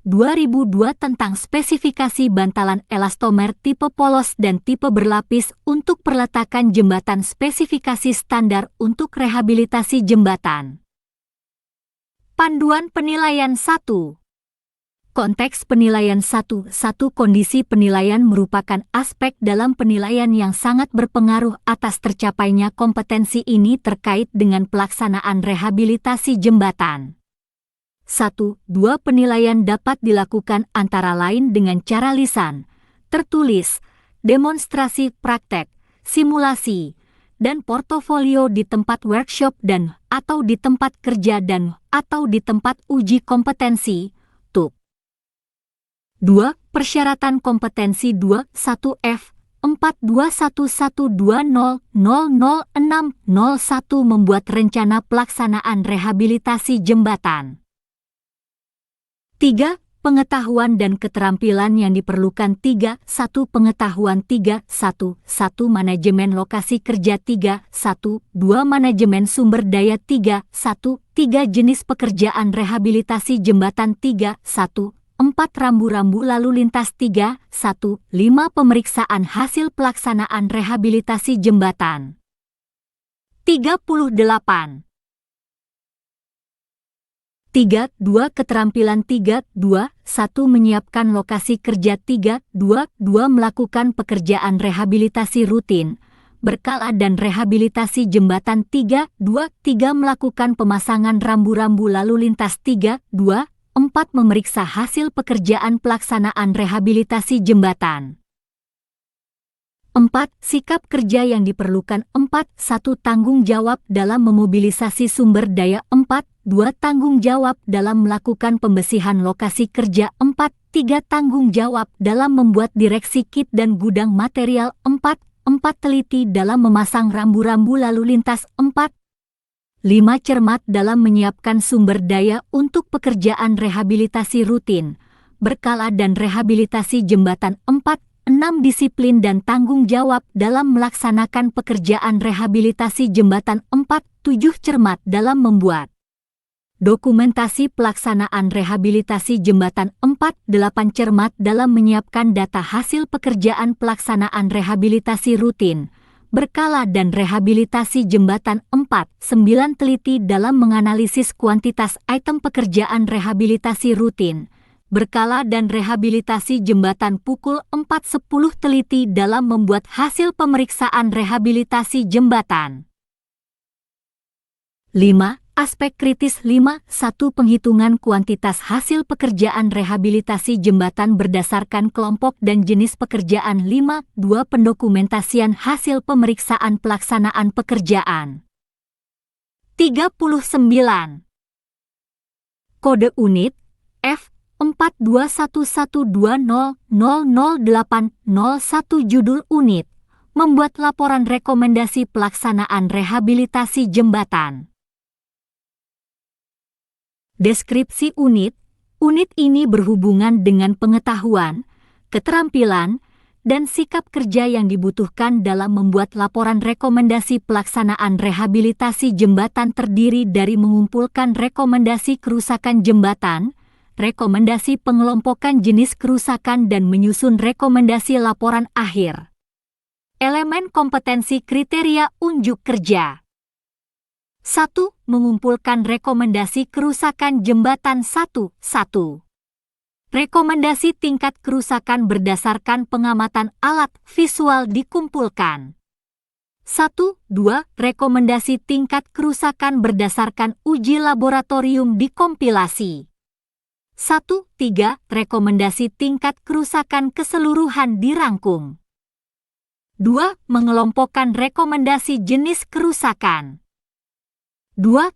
A: 2002 tentang spesifikasi bantalan elastomer tipe polos dan tipe berlapis untuk peletakan jembatan spesifikasi standar untuk rehabilitasi jembatan. Panduan penilaian 1. Konteks penilaian 1. Kondisi penilaian merupakan aspek dalam penilaian yang sangat berpengaruh atas tercapainya kompetensi ini terkait dengan pelaksanaan rehabilitasi jembatan. 1. 2 Penilaian dapat dilakukan antara lain dengan cara lisan, tertulis, demonstrasi praktek, simulasi, dan portofolio di tempat workshop dan atau di tempat kerja dan atau di tempat uji kompetensi, TUK. 2. Persyaratan kompetensi 2.1 F 42112000601 membuat rencana pelaksanaan rehabilitasi jembatan. 3. Pengetahuan dan keterampilan yang diperlukan 3. 1. Pengetahuan 3. 1. Manajemen lokasi kerja 3. 1. 2. Manajemen sumber daya 3. 1. 3 Jenis pekerjaan rehabilitasi jembatan 3. 1. 4 Rambu-rambu lalu lintas 3. 1. 5 Pemeriksaan hasil pelaksanaan rehabilitasi jembatan. 38. 3. 2 Keterampilan 3. 2. 1 Menyiapkan lokasi kerja 3. 2. 2 Melakukan pekerjaan rehabilitasi rutin, berkala dan rehabilitasi jembatan 3. 2. 3 Melakukan pemasangan rambu-rambu lalu lintas 3. 2. 4 Memeriksa hasil pekerjaan pelaksanaan rehabilitasi jembatan. 4. Sikap kerja yang diperlukan 4. 1 Tanggung jawab dalam memobilisasi sumber daya 4. 2 Tanggung jawab dalam melakukan pembersihan lokasi kerja 4. 3 Tanggung jawab dalam membuat direksi kit dan gudang material 4. 4 Teliti dalam memasang rambu-rambu lalu lintas 4. 5 Cermat dalam menyiapkan sumber daya untuk pekerjaan rehabilitasi rutin, berkala dan rehabilitasi jembatan 4. 6 Disiplin dan tanggung jawab dalam melaksanakan pekerjaan rehabilitasi jembatan 4. 7 Cermat dalam membuat dokumentasi pelaksanaan rehabilitasi jembatan 4. 8 Cermat dalam menyiapkan data hasil pekerjaan pelaksanaan rehabilitasi rutin, berkala dan rehabilitasi jembatan 4. 9 Teliti dalam menganalisis kuantitas item pekerjaan rehabilitasi rutin, berkala dan rehabilitasi jembatan pukul 4.10 Teliti dalam membuat hasil pemeriksaan rehabilitasi jembatan. 5. Aspek kritis 5. 1. Penghitungan kuantitas hasil pekerjaan rehabilitasi jembatan berdasarkan kelompok dan jenis pekerjaan. 5. 2. Pendokumentasian hasil pemeriksaan pelaksanaan pekerjaan. 39. Kode unit F421120000801 judul unit, membuat laporan rekomendasi pelaksanaan rehabilitasi jembatan. Deskripsi unit. Unit ini berhubungan dengan pengetahuan, keterampilan, dan sikap kerja yang dibutuhkan dalam membuat laporan rekomendasi pelaksanaan rehabilitasi jembatan. Terdiri dari mengumpulkan rekomendasi kerusakan jembatan, rekomendasi pengelompokan jenis kerusakan, dan menyusun rekomendasi laporan akhir. Elemen kompetensi kriteria unjuk kerja. 1. Mengumpulkan rekomendasi kerusakan jembatan. 1. Rekomendasi tingkat kerusakan berdasarkan pengamatan alat visual dikumpulkan. 1. 2. Rekomendasi tingkat kerusakan berdasarkan uji laboratorium dikompilasi. 1. 3. Rekomendasi tingkat kerusakan keseluruhan dirangkum. 2. Mengelompokkan rekomendasi jenis kerusakan. 2.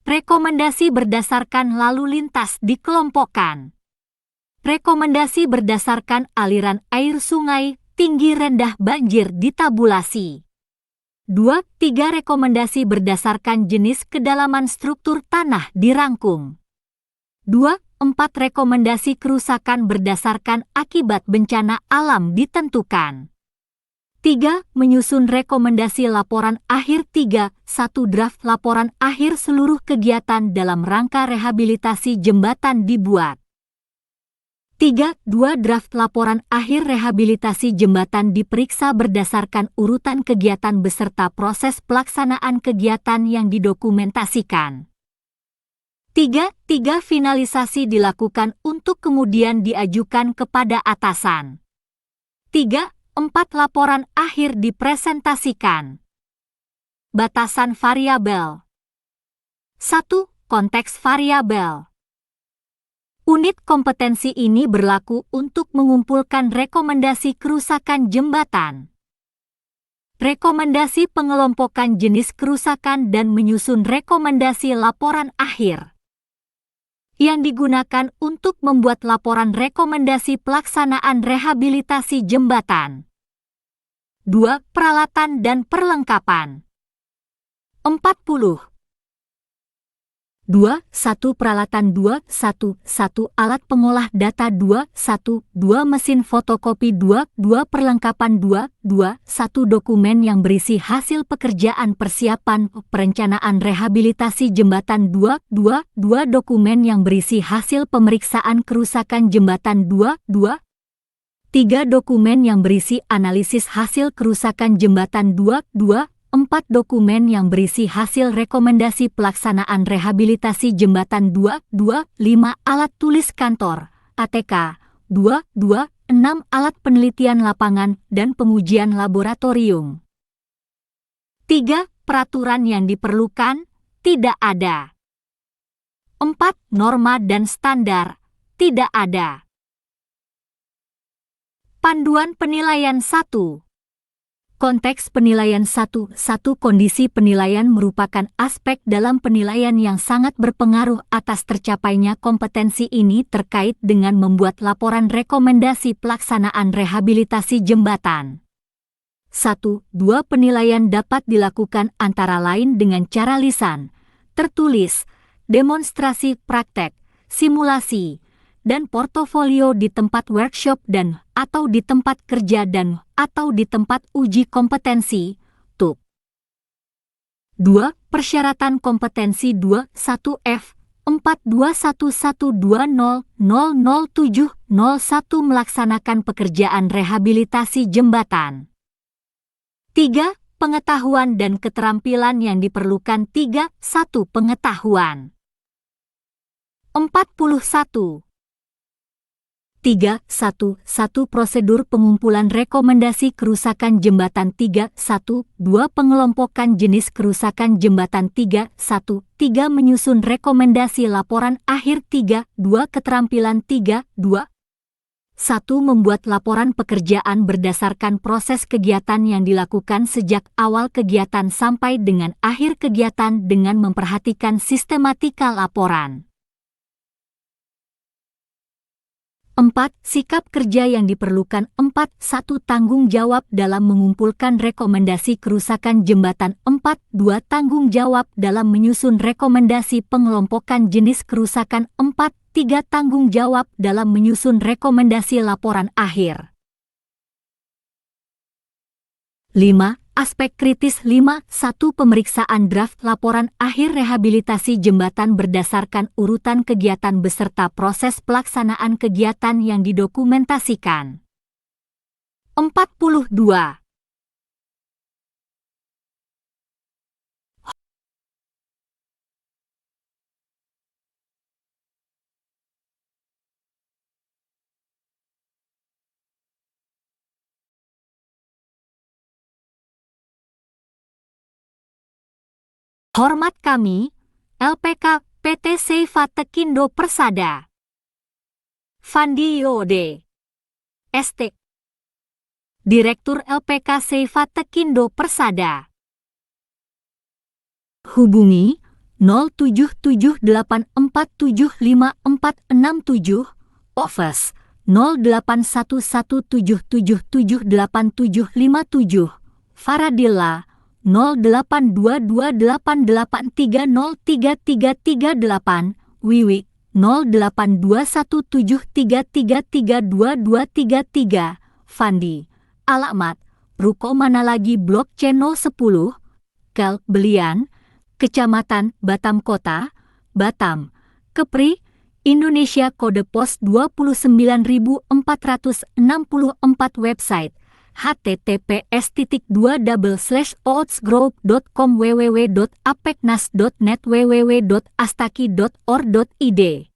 A: Rekomendasi berdasarkan lalu lintas dikelompokkan. Rekomendasi berdasarkan aliran air sungai, tinggi rendah banjir ditabulasi. 2. 3. Rekomendasi berdasarkan jenis kedalaman struktur tanah dirangkum. 2. 4. Rekomendasi kerusakan berdasarkan akibat bencana alam ditentukan. 3. Menyusun rekomendasi laporan akhir. 3. 1. Draft laporan akhir seluruh kegiatan dalam rangka rehabilitasi jembatan dibuat. 3. 2. Draft laporan akhir rehabilitasi jembatan diperiksa berdasarkan urutan kegiatan beserta proses pelaksanaan kegiatan yang didokumentasikan. 3. Finalisasi dilakukan untuk kemudian diajukan kepada atasan. 3. 4. Laporan akhir dipresentasikan. Batasan variabel. 1. Konteks variabel. Unit kompetensi ini berlaku untuk mengumpulkan rekomendasi kerusakan jembatan, rekomendasi pengelompokan jenis kerusakan, dan menyusun rekomendasi laporan akhir yang digunakan untuk membuat laporan rekomendasi pelaksanaan rehabilitasi jembatan. 2. Peralatan dan perlengkapan. 40. 2. 1. Peralatan. 2. 1. Alat pengolah data. 2. 1. 2. Mesin fotokopi. 2. Perlengkapan. 2. 1. Dokumen yang berisi hasil pekerjaan persiapan perencanaan rehabilitasi jembatan. 2. Dokumen yang berisi hasil pemeriksaan kerusakan jembatan. 2. 3. Dokumen yang berisi analisis hasil kerusakan jembatan. 2. 4. Dokumen yang berisi hasil rekomendasi pelaksanaan rehabilitasi jembatan. 2. 5. Alat tulis kantor, ATK. 2. 6. Alat penelitian lapangan dan pengujian laboratorium. 3. Peraturan yang diperlukan, tidak ada. 4. Norma dan standar, tidak ada. Panduan penilaian 1. Konteks penilaian. 1. Kondisi penilaian merupakan aspek dalam penilaian yang sangat berpengaruh atas tercapainya kompetensi ini terkait dengan membuat laporan rekomendasi pelaksanaan rehabilitasi jembatan. 1. 2. Penilaian dapat dilakukan antara lain dengan cara lisan, tertulis, demonstrasi praktek, simulasi, dan portofolio di tempat workshop dan atau di tempat kerja dan atau di tempat uji kompetensi, TUK. 2. Persyaratan kompetensi. 2. 1. F. 421120000701 melaksanakan pekerjaan rehabilitasi jembatan. 3. Pengetahuan dan keterampilan yang diperlukan. 3. 1. Pengetahuan. 41. 3.1.1 Prosedur pengumpulan rekomendasi kerusakan jembatan 3.1.2 Pengelompokan jenis kerusakan jembatan 3.1.3 Menyusun rekomendasi laporan akhir 3.2 Keterampilan 3.2 1. Membuat laporan pekerjaan berdasarkan proses kegiatan yang dilakukan sejak awal kegiatan sampai dengan akhir kegiatan dengan memperhatikan sistematika laporan. 4. Sikap kerja yang diperlukan 4.1 Tanggung jawab dalam mengumpulkan rekomendasi kerusakan jembatan 4.2 Tanggung jawab dalam menyusun rekomendasi pengelompokan jenis kerusakan 4.3 Tanggung jawab dalam menyusun rekomendasi laporan akhir. 5. Aspek kritis 5.1 Pemeriksaan draft laporan akhir rehabilitasi jembatan berdasarkan urutan kegiatan beserta proses pelaksanaan kegiatan yang didokumentasikan. 42. Hormat kami, LPK PT Seifa Tekindo Persada. Fandi Yode, ST. Direktur LPK Seifa Tekindo Persada. Hubungi 0778475467, Office 081177787757, Faradilla 082288303338, Wiwi 082173332233, Fandi. Alamat, Ruko Manalagi Blok C 10, Kel Belian, Kecamatan Batam Kota, Batam, Kepri, Indonesia. Kode pos 29464, Website https://outsgroup.com, www.apeknas.net, www.astaki.or.id.